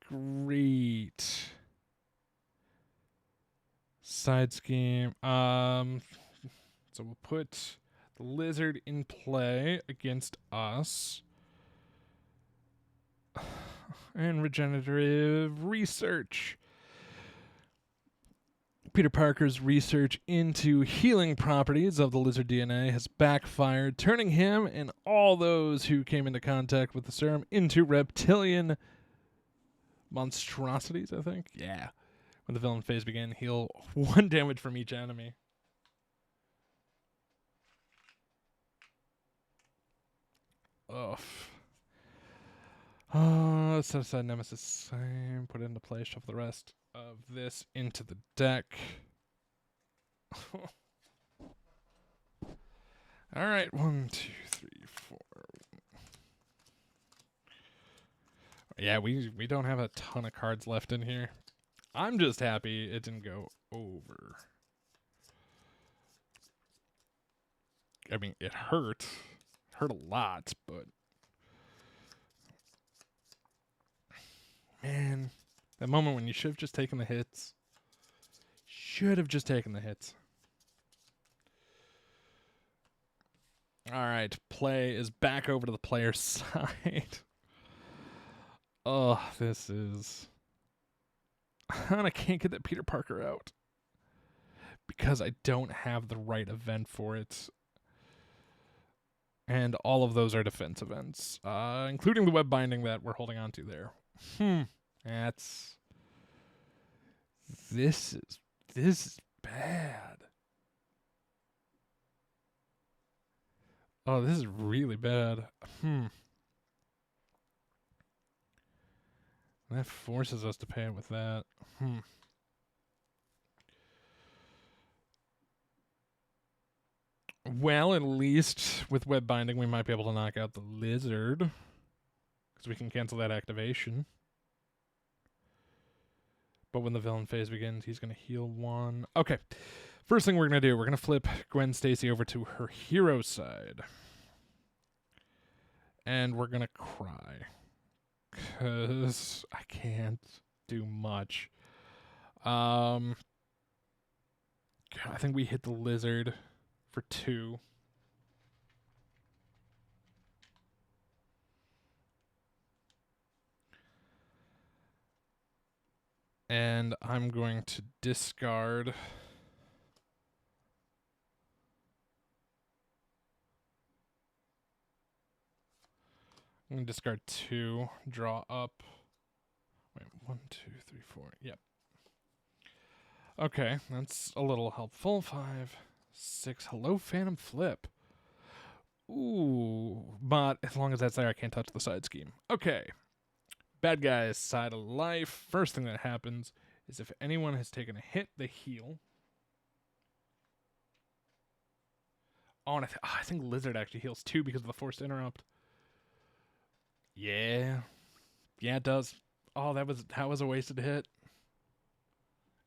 S1: Great. Side scheme. So we'll put the lizard in play against us. And regenerative research. Peter Parker's research into healing properties of the lizard DNA has backfired, turning him and all those who came into contact with the serum into reptilian monstrosities, I think. Yeah. When the villain phase began, heal 1 damage from each enemy. Ugh. Set aside Nemesis, same. Put it into play. Shuffle the rest of this into the deck. All right, 1, 2, 3, 4. Yeah, we don't have a ton of cards left in here. I'm just happy it didn't go over. I mean, it hurt. It hurt a lot, but... Man, that moment when you should have just taken the hits. Should have just taken the hits. All right, play is back over to the player's side. Oh, this is... I can't get that Peter Parker out. Because I don't have the right event for it. And all of those are defense events. Including the web binding that we're holding on to there. That's... This is bad. Oh, this is really bad. That forces us to pay it with that. Well, at least with web binding, we might be able to knock out the lizard. Because we can cancel that activation. But when the villain phase begins, he's going to heal 1. Okay. First thing we're going to do, we're going to flip Gwen Stacy over to her hero side. And we're going to cry. Because I can't do much. I think we hit the lizard for 2. And I'm going to discard... I'm going to discard 2, draw up. Wait, 1, 2, 3, 4. Yep. Okay, that's a little helpful. 5, 6. Hello, Phantom Flip. Ooh, but as long as that's there, I can't touch the side scheme. Okay. Bad guy's side of life. First thing that happens is if anyone has taken a hit, they heal. Oh, and I think Lizard actually heals too because of the forced interrupt. Yeah. Yeah, it does. Oh, that was a wasted hit.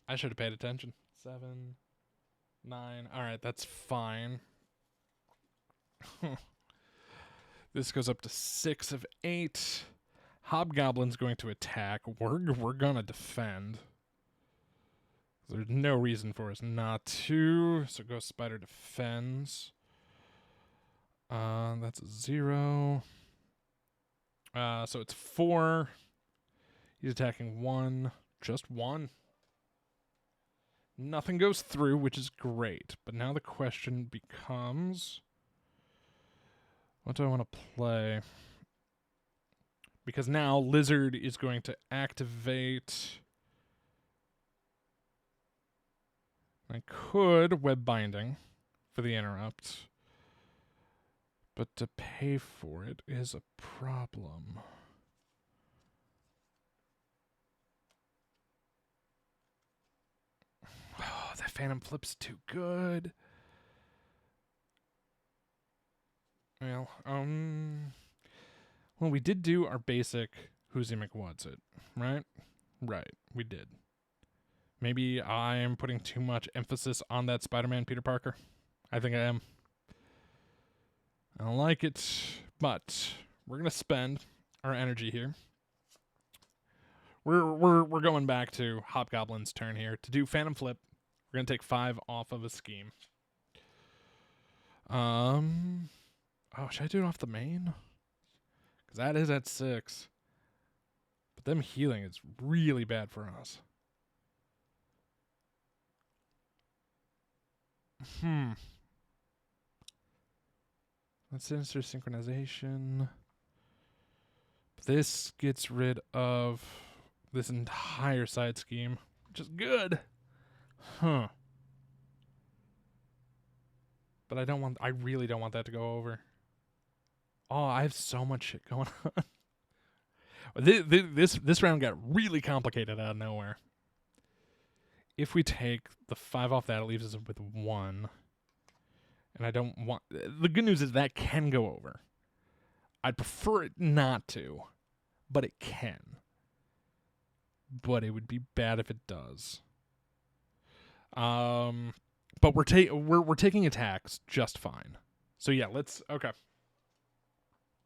S1: I should have paid attention. 7, 9. All right, that's fine. This goes up to 6 of 8. Hobgoblin's going to attack. We're going to defend. There's no reason for us not to. So Ghost Spider defends. That's a 0. So it's 4. He's attacking 1. Just 1. Nothing goes through, which is great. But now the question becomes... What do I want to play? Because now Lizard is going to activate... I could web binding for the interrupt. But to pay for it is a problem. Oh, that Phantom Flip's too good. Well, we did do our basic Who's He McWhat's It, right? Right, we did. Maybe I am putting too much emphasis on that Spider-Man Peter Parker. I think I am. I don't like it, but we're gonna spend our energy here. We're going back to Hobgoblin's turn here to do Phantom Flip. We're gonna take 5 off of a scheme. Oh, should I do it off the main? Because that is at 6. But them healing is really bad for us. That's Sinister Synchronization. This gets rid of this entire side scheme, which is good. But I really don't want that to go over. Oh, I have so much shit going on. This round got really complicated out of nowhere. If we take the 5 off that, it leaves us with 1. And I don't want... The good news is that can go over. I'd prefer it not to. but it can. But it would be bad if it does. But we're taking attacks just fine. So yeah, okay.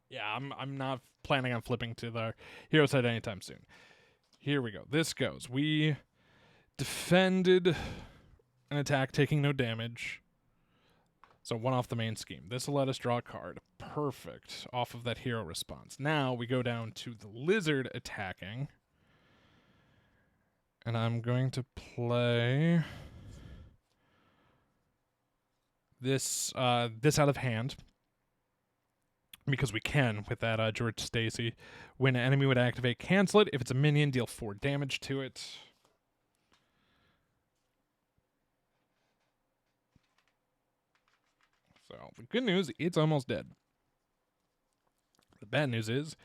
S1: Yeah, I'm not planning on flipping to the hero side anytime soon. Here we go. This goes. We defended an attack, taking no damage. So one off the main scheme. This will let us draw a card. Perfect. Off of that hero response. Now we go down to the lizard attacking. And I'm going to play this out of hand. Because we can with that George Stacy. When an enemy would activate, cancel it. If it's a minion, deal 4 damage to it. So the good news, it's almost dead. The bad news is,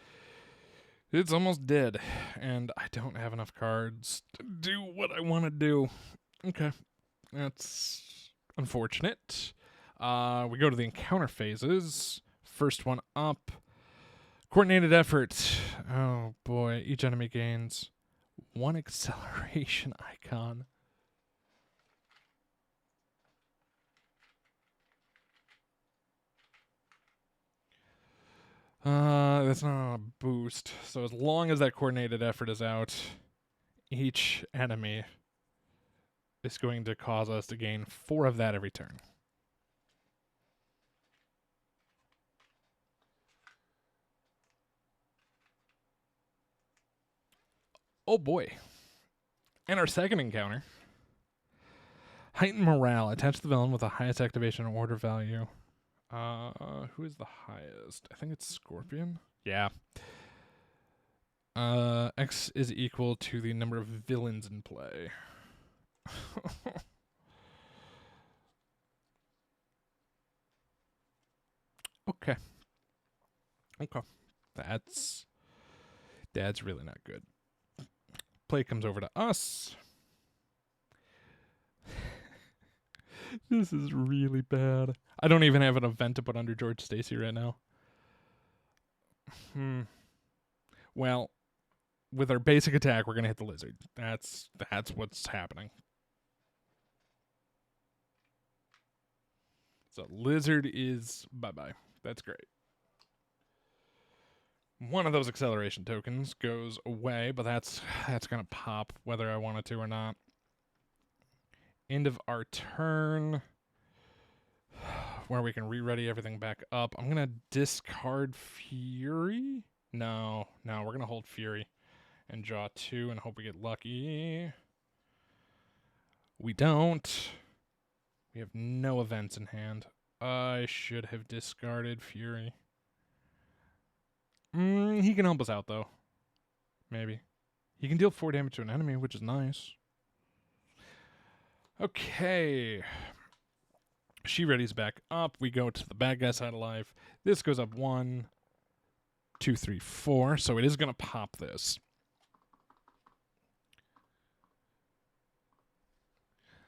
S1: it's almost dead. And I don't have enough cards to do what I want to do. Okay. That's unfortunate. We go to the encounter phases. First one up. Coordinated effort. Oh boy. Each enemy gains 1 acceleration icon. That's not a boost. So as long as that coordinated effort is out, each enemy is going to cause us to gain 4 of that every turn. Oh boy. And our second encounter. Heighten morale. Attach the villain with the highest activation order value. Who is the highest? I think it's Scorpion. Yeah. X is equal to the number of villains in play. Okay. That's really not good. Play comes over to us. This is really bad. I don't even have an event to put under George Stacy right now. Well, with our basic attack, we're gonna hit the lizard. That's what's happening. So lizard is bye-bye. That's great. One of those acceleration tokens goes away, but that's gonna pop whether I want it to or not. End of our turn, where we can re-ready everything back up. I'm gonna discard Fury. No, we're gonna hold Fury and draw 2 and hope we get lucky. We don't. We have no events in hand. I should have discarded Fury. He can help us out, though. Maybe. He can deal 4 damage to an enemy, which is nice. Okay. She readies back up. We go to the bad guy side of life. This goes up 1, 2, 3, 4. So it is going to pop this.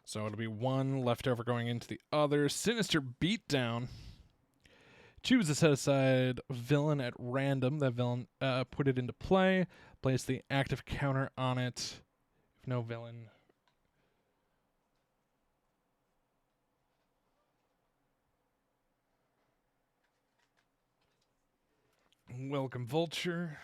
S1: So it'll be 1 leftover going into the other. Sinister Beatdown. Choose a set aside villain at random. That villain, put it into play. Place the active counter on it. If no villain. Welcome, Vulture.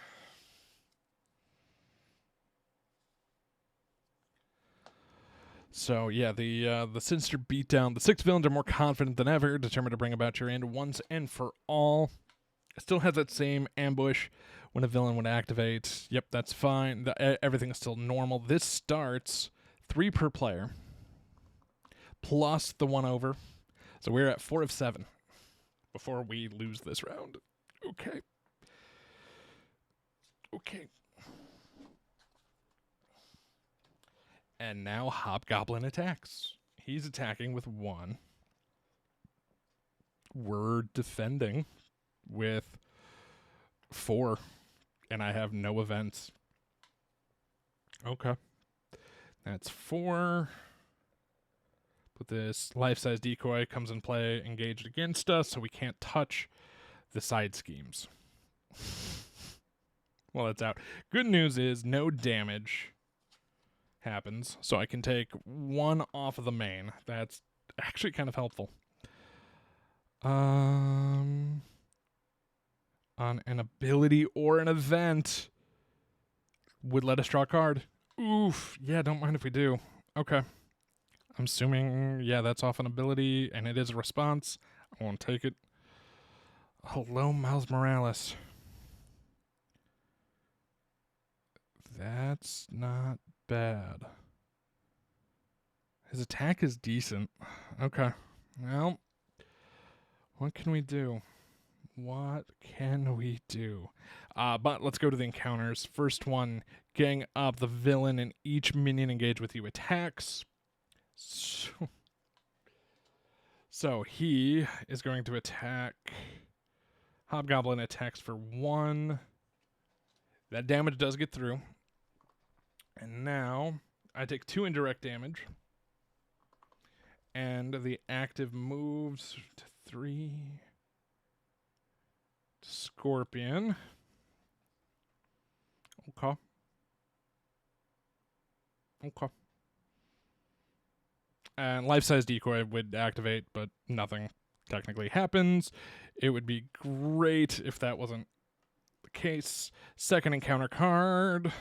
S1: So yeah, the Sinister Beatdown. The 6 villains are more confident than ever, determined to bring about your end once and for all. It still has that same ambush when a villain would activate. Yep, that's fine. Everything is still normal. This starts 3 per player, plus the 1 over. So we're at 4 of 7 before we lose this round. Okay. And now Hobgoblin attacks. He's attacking with 1. We're defending with 4. And I have no events. Okay. That's 4. Put this life-size decoy comes in play, engaged against us, so we can't touch the side schemes. Well, it's out. Good news is no damage happens, so I can take one off of the main. That's actually kind of helpful. On an ability or an event would let us draw a card. Oof. Yeah, don't mind if we do. Okay. I'm assuming, yeah, that's off an ability, and it is a response. I won't take it. Hello, Miles Morales. That's not bad. His attack is decent. Okay. Well, what can we do? What can we do? But let's go to the encounters. First one, gang up. The villain and each minion engaged with you attacks. So he is going to attack. Hobgoblin attacks for 1. That damage does get through. And now I take 2 indirect damage. And the active moves to 3. Scorpion. Okay. And life-size decoy would activate, but nothing technically happens. It would be great if that wasn't the case. Second encounter card.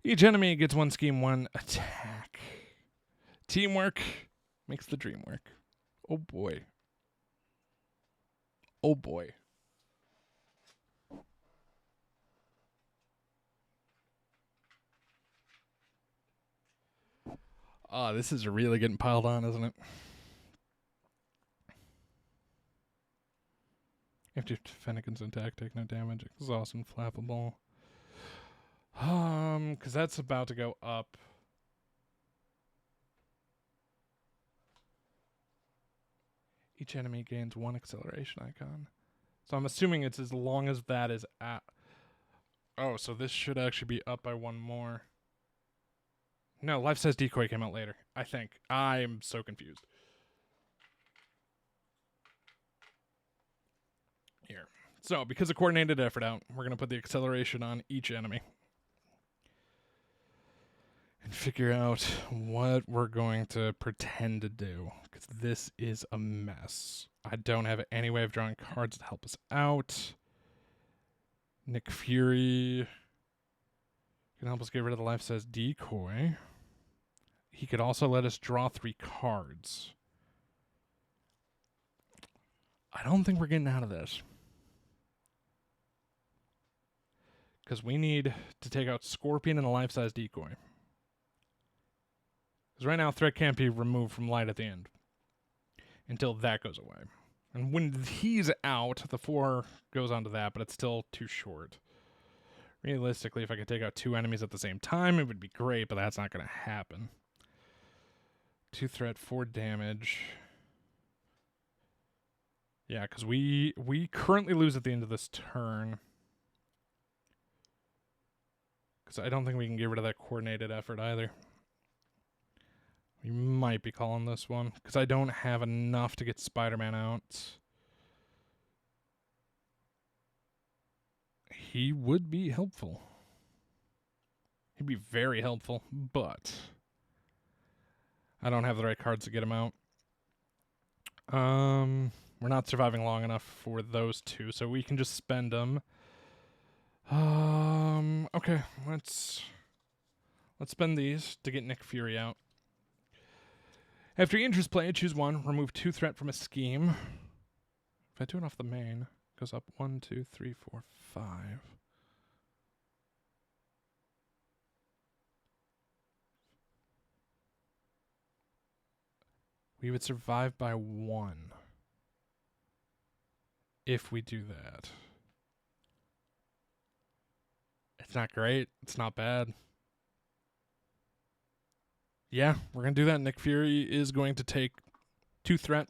S1: Each enemy gets 1 scheme, 1 attack. Teamwork makes the dream work. Oh boy. Oh boy. This is really getting piled on, isn't it? After Fennekin's attack, take no damage. Exhaust and flappable. Because that's about to go up. Each enemy gains 1 acceleration icon. So I'm assuming it's as long as that is at. Oh, so this should actually be up by 1 more. No, life-size decoy came out later, I think. I'm so confused. Here. So, because of coordinated effort out, we're going to put the acceleration on each enemy. And figure out what we're going to pretend to do. Because this is a mess. I don't have any way of drawing cards to help us out. Nick Fury can help us get rid of the life-size decoy. He could also let us draw 3 cards. I don't think we're getting out of this. Because we need to take out Scorpion and a life-size decoy. Because right now, threat can't be removed from light at the end. Until that goes away. And when he's out, the 4 goes onto that, but it's still too short. Realistically, if I could take out 2 enemies at the same time, it would be great, but that's not going to happen. 2 threat, 4 damage. Yeah, because we currently lose at the end of this turn. Because I don't think we can get rid of that coordinated effort either. We might be calling this one. Because I don't have enough to get Spider-Man out. He would be helpful. He'd be very helpful, but I don't have the right cards to get him out. We're not surviving long enough for those 2, so we can just spend them. Okay, let's spend these to get Nick Fury out. After you interest play, choose 1, remove 2 threat from a scheme. If I do it off the main, it goes up 1, 2, 3, 4, 5. We would survive by 1 if we do that. It's not great. It's not bad. Yeah, we're going to do that. Nick Fury is going to take 2 threat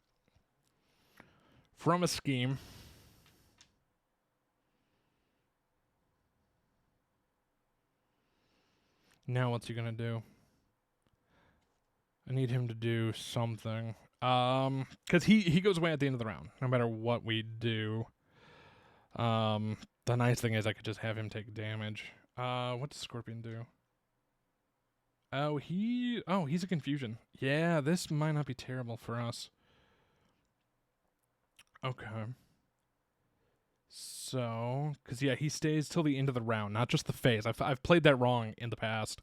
S1: from a scheme. Now what's he going to do? I need him to do something. Because he goes away at the end of the round, no matter what we do. The nice thing is I could just have him take damage. What does Scorpion do? Oh, he's a confusion. Yeah, this might not be terrible for us. Okay. So, because yeah, he stays till the end of the round, not just the phase. I've played that wrong in the past.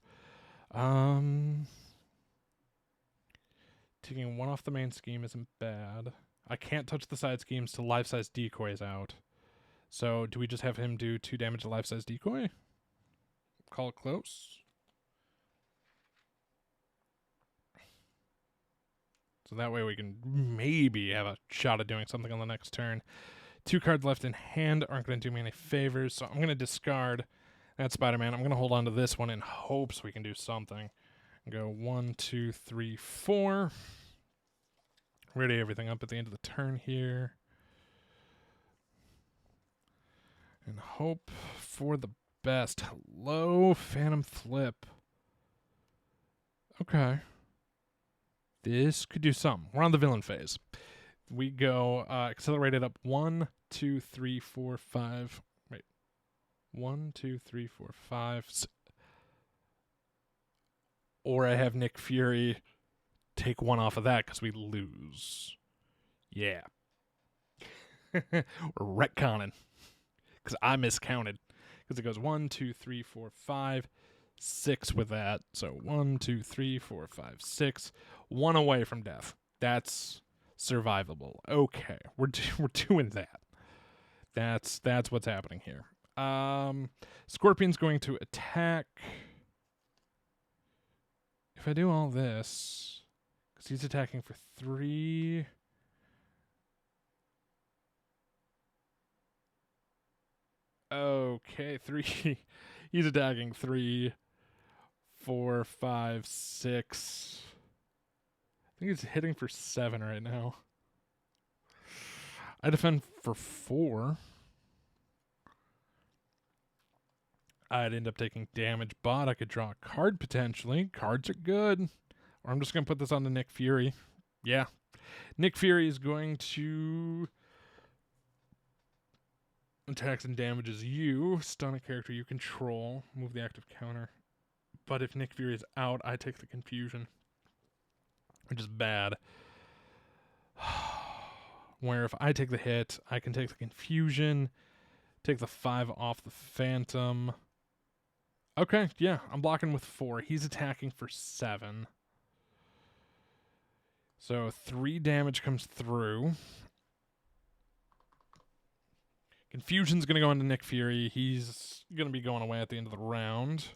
S1: Taking one off the main scheme isn't bad. I can't touch the side schemes till life-size decoy's out. So, do we just have him do 2 damage to life-size decoy? Call it close. So that way we can maybe have a shot at doing something on the next turn. 2 cards left in hand aren't going to do me any favors, so I'm going to discard that Spider-Man. I'm going to hold on to this one in hopes we can do something. Go 1, 2, 3, 4. Ready everything up at the end of the turn here. And hope for the best. Hello, Phantom Flip. Okay. This could do something. We're on the villain phase. We go accelerated up 1, 2, 3, 4, 5. Wait. 1, 2, 3, 4, 5. Or I have Nick Fury take 1 off of that because we lose. Yeah. We're retconning. Because I miscounted. Because it goes 1, 2, 3, 4, 5, 6 with that. So 1, 2, 3, 4, 5, 6. 1 away from death. That's survivable. Okay, we're doing that. That's what's happening here. Scorpion's going to attack. If I do all this, because he's attacking for 3. Okay, 3. He's attacking 3, 4, 5, 6. I think he's hitting for 7 right now. I defend for 4. I'd end up taking damage, but I could draw a card potentially. Cards are good. Or I'm just going to put this on to Nick Fury. Yeah. Nick Fury is going to attacks and damages you. Stun a character you control. Move the active counter. But if Nick Fury is out, I take the confusion. Which is bad. Where if I take the hit, I can take the confusion. Take the 5 off the Phantom. Okay, yeah, I'm blocking with 4. He's attacking for 7. So 3 damage comes through. Confusion's going to go into Nick Fury. He's going to be going away at the end of the round.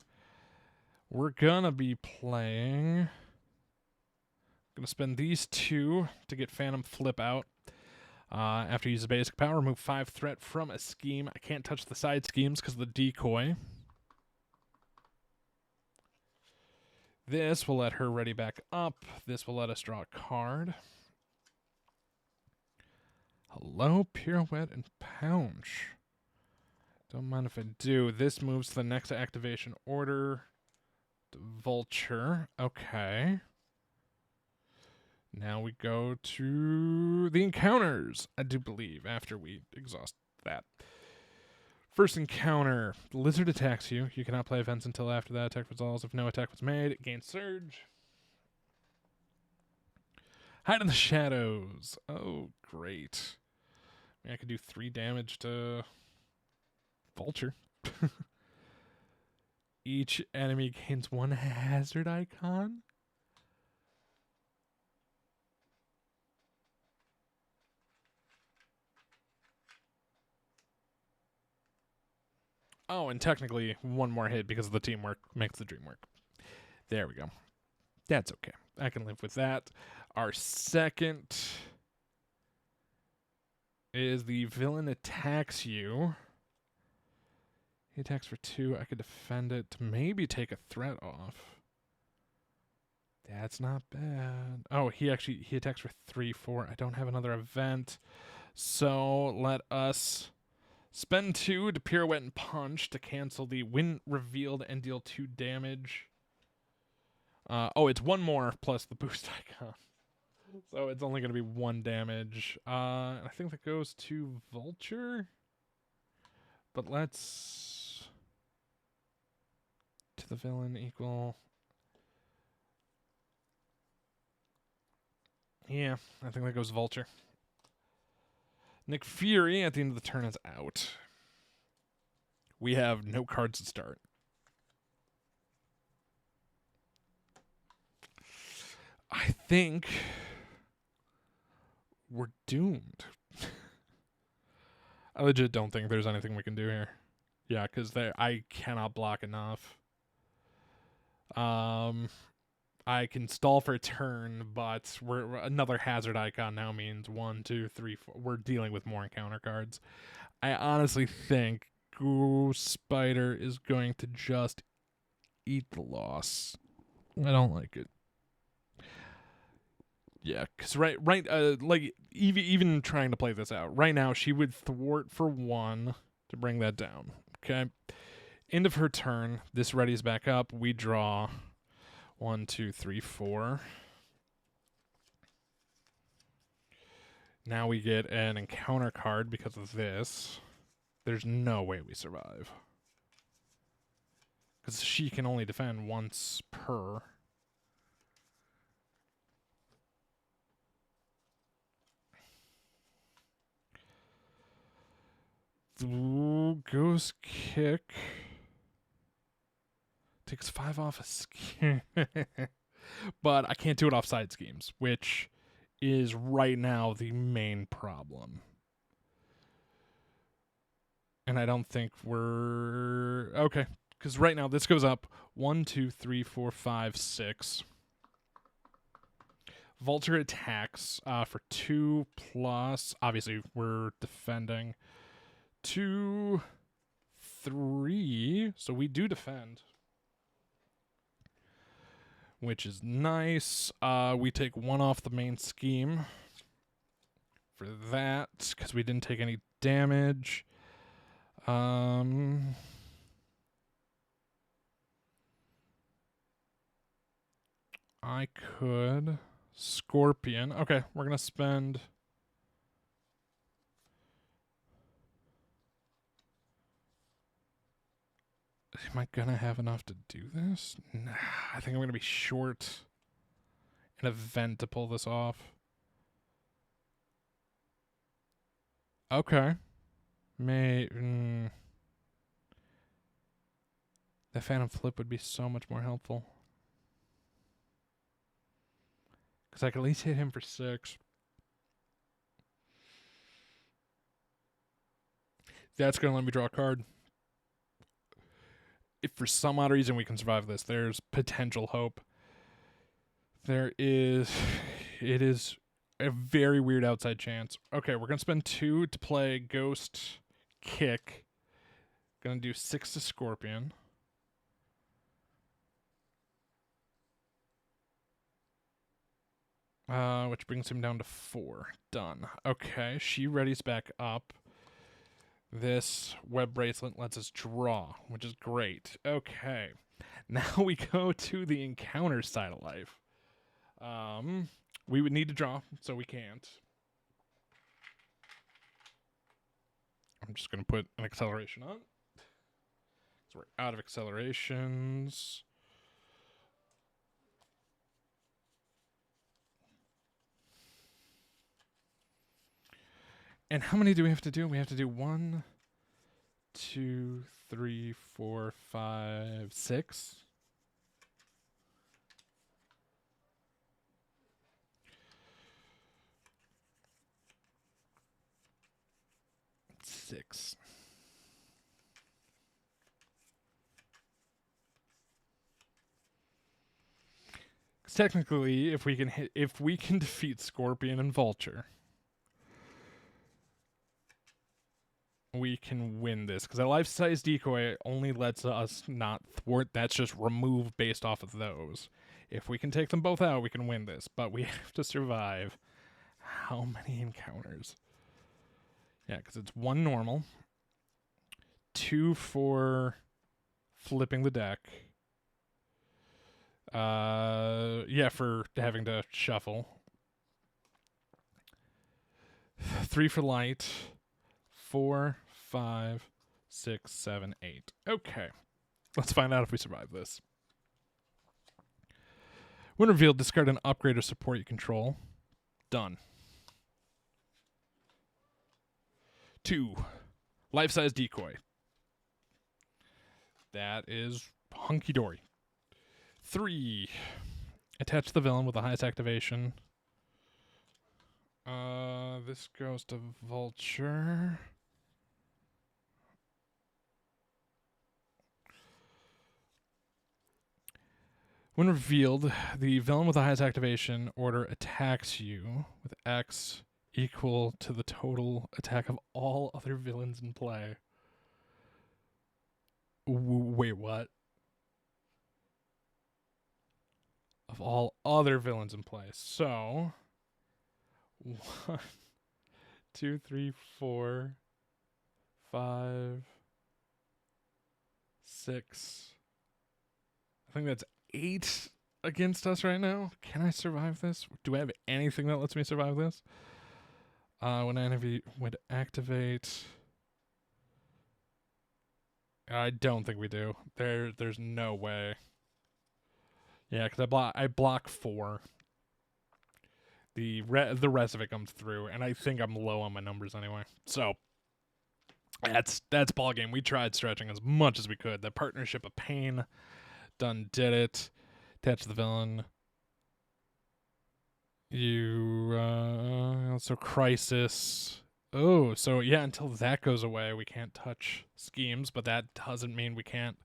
S1: We're going to be playing... I'm going to spend these 2 to get Phantom Flip out. After you use a basic power, remove 5 threat from a scheme. I can't touch the side schemes because of the decoy. This will let her ready back up. This will let us draw a card. Hello, Pirouette and Pounce. Don't mind if I do. This moves to the next activation order. To Vulture. Okay. Now we go to the encounters, I do believe, after we exhaust that. First encounter, the lizard attacks you. You cannot play events until after that attack resolves. If no attack was made, it gains surge. Hide in the shadows. Oh, great. I mean, I could do 3 damage to Vulture. Each enemy gains 1 hazard icon. Oh, and technically 1 more hit because of the teamwork makes the dream work. There we go. That's okay. I can live with that. Our second is the villain attacks you. He attacks for 2. I could defend it to maybe take a threat off. That's not bad. Oh, he attacks for 3, 4. I don't have another event. So let us spend 2 to Pirouette and Punch to cancel the win revealed and deal 2 damage. Oh, it's 1 more plus the boost icon. So it's only going to be 1 damage. I think that goes to Vulture. But let's... To the villain equal... Yeah, I think that goes Vulture. Nick Fury at the end of the turn is out. We have no cards to start. I think we're doomed. I legit don't think there's anything we can do here. Yeah, because I cannot block enough. I can stall for a turn, but another hazard icon now means 1, 2, 3, 4. We're dealing with more encounter cards. I honestly think Ghost Spider is going to just eat the loss. I don't like it. Yeah, because like even trying to play this out right now, she would thwart for 1 to bring that down. Okay, end of her turn. This readies back up. We draw 1, 2, 3, 4. Now we get an encounter card because of this. There's no way we survive. Because she can only defend once per. Ooh, Ghost Kick. Takes 5 off a scheme. But I can't do it off side schemes, which is right now the main problem. And I don't think we're... Okay, because right now this goes up 1, 2, 3, 4, 5, 6. Vulture attacks for 2 plus... Obviously, we're defending. 2, 3. So we do defend. Which is nice. We take 1 off the main scheme for that, because we didn't take any damage. I could Scorpion. Okay, we're going to spend... Am I going to have enough to do this? Nah, I think I'm going to be short an event to pull this off. Okay. The Phantom Flip would be so much more helpful. Because I could at least hit him for 6. That's going to let me draw a card. If for some odd reason we can survive this, there's potential hope. It is a very weird outside chance. Okay, we're going to spend 2 to play Ghost Kick. Going to do 6 to Scorpion. Which brings him down to 4. Done. Okay, she readies back up. This web bracelet lets us draw, which is great. Okay, now we go to the encounter side of life. We would need to draw, so we can't. I'm just going to put an acceleration on. So we're out of accelerations. And how many do we have to do? We have to do 1, 2, 3, 4, 5, 6. Six. Because technically, if we can defeat Scorpion and Vulture, we can win this. Because a life-size decoy only lets us not thwart. That's just remove based off of those. If we can take them both out, we can win this. But we have to survive how many encounters? Yeah, because it's 1 normal, 2 for flipping the deck. Yeah, for having to shuffle. 3 for light, 4, 5, 6, 7, 8. Okay. Let's find out if we survive this. When revealed, discard an upgrade or support you control. Done. 2. Life-size decoy. That is hunky-dory. 3. Attach the villain with the highest activation. This goes to Vulture. When revealed, the villain with the highest activation order attacks you with X equal to the total attack of all other villains in play. Wait, what? Of all other villains in play. So, 1, 2, 3, 4, 5, 6. I think that's 8 against us right now. Can I survive this? Do I have anything that lets me survive this? When enemy would activate, I don't think we do. There's no way. Yeah, because I block 4. The rest of it comes through, and I think I'm low on my numbers anyway. So that's ball game. We tried stretching as much as we could. The partnership of pain done did it. Attach the villain. So crisis. Oh, so yeah, until that goes away, we can't touch schemes, but that doesn't mean we can't.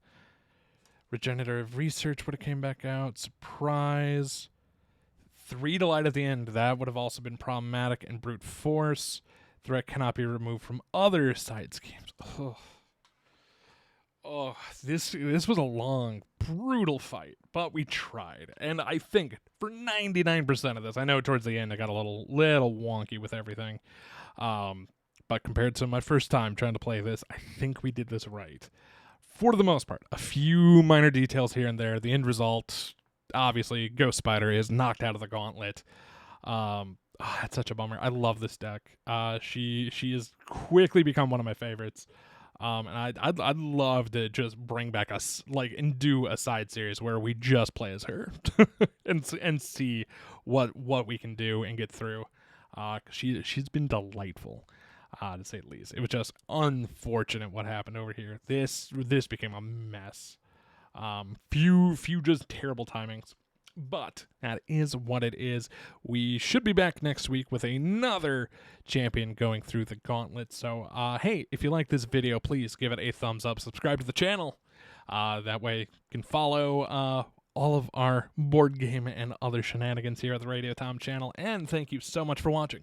S1: Regenerative research would have came back out. Surprise. 3 to light at the end. That would have also been problematic. And brute force. Threat cannot be removed from other side schemes. Oh, this was a long, brutal fight, but we tried. And I think for 99% of this, I know towards the end I got a little wonky with everything. But compared to my first time trying to play this, I think we did this right. For the most part, a few minor details here and there. The end result, obviously, Ghost Spider is knocked out of the Gauntlet. That's such a bummer. I love this deck. She has quickly become one of my favorites. And I'd love to just bring back and do a side series where we just play as her and see what we can do and get through. She's been delightful, to say the least. It was just unfortunate what happened over here. This became a mess. Few just terrible timings. But that is what it is. We should be back next week with another champion going through the gauntlet. So, hey, if you like this video, please give it a thumbs up. Subscribe to the channel. That way you can follow all of our board game and other shenanigans here at the Radio Tom channel. And thank you so much for watching.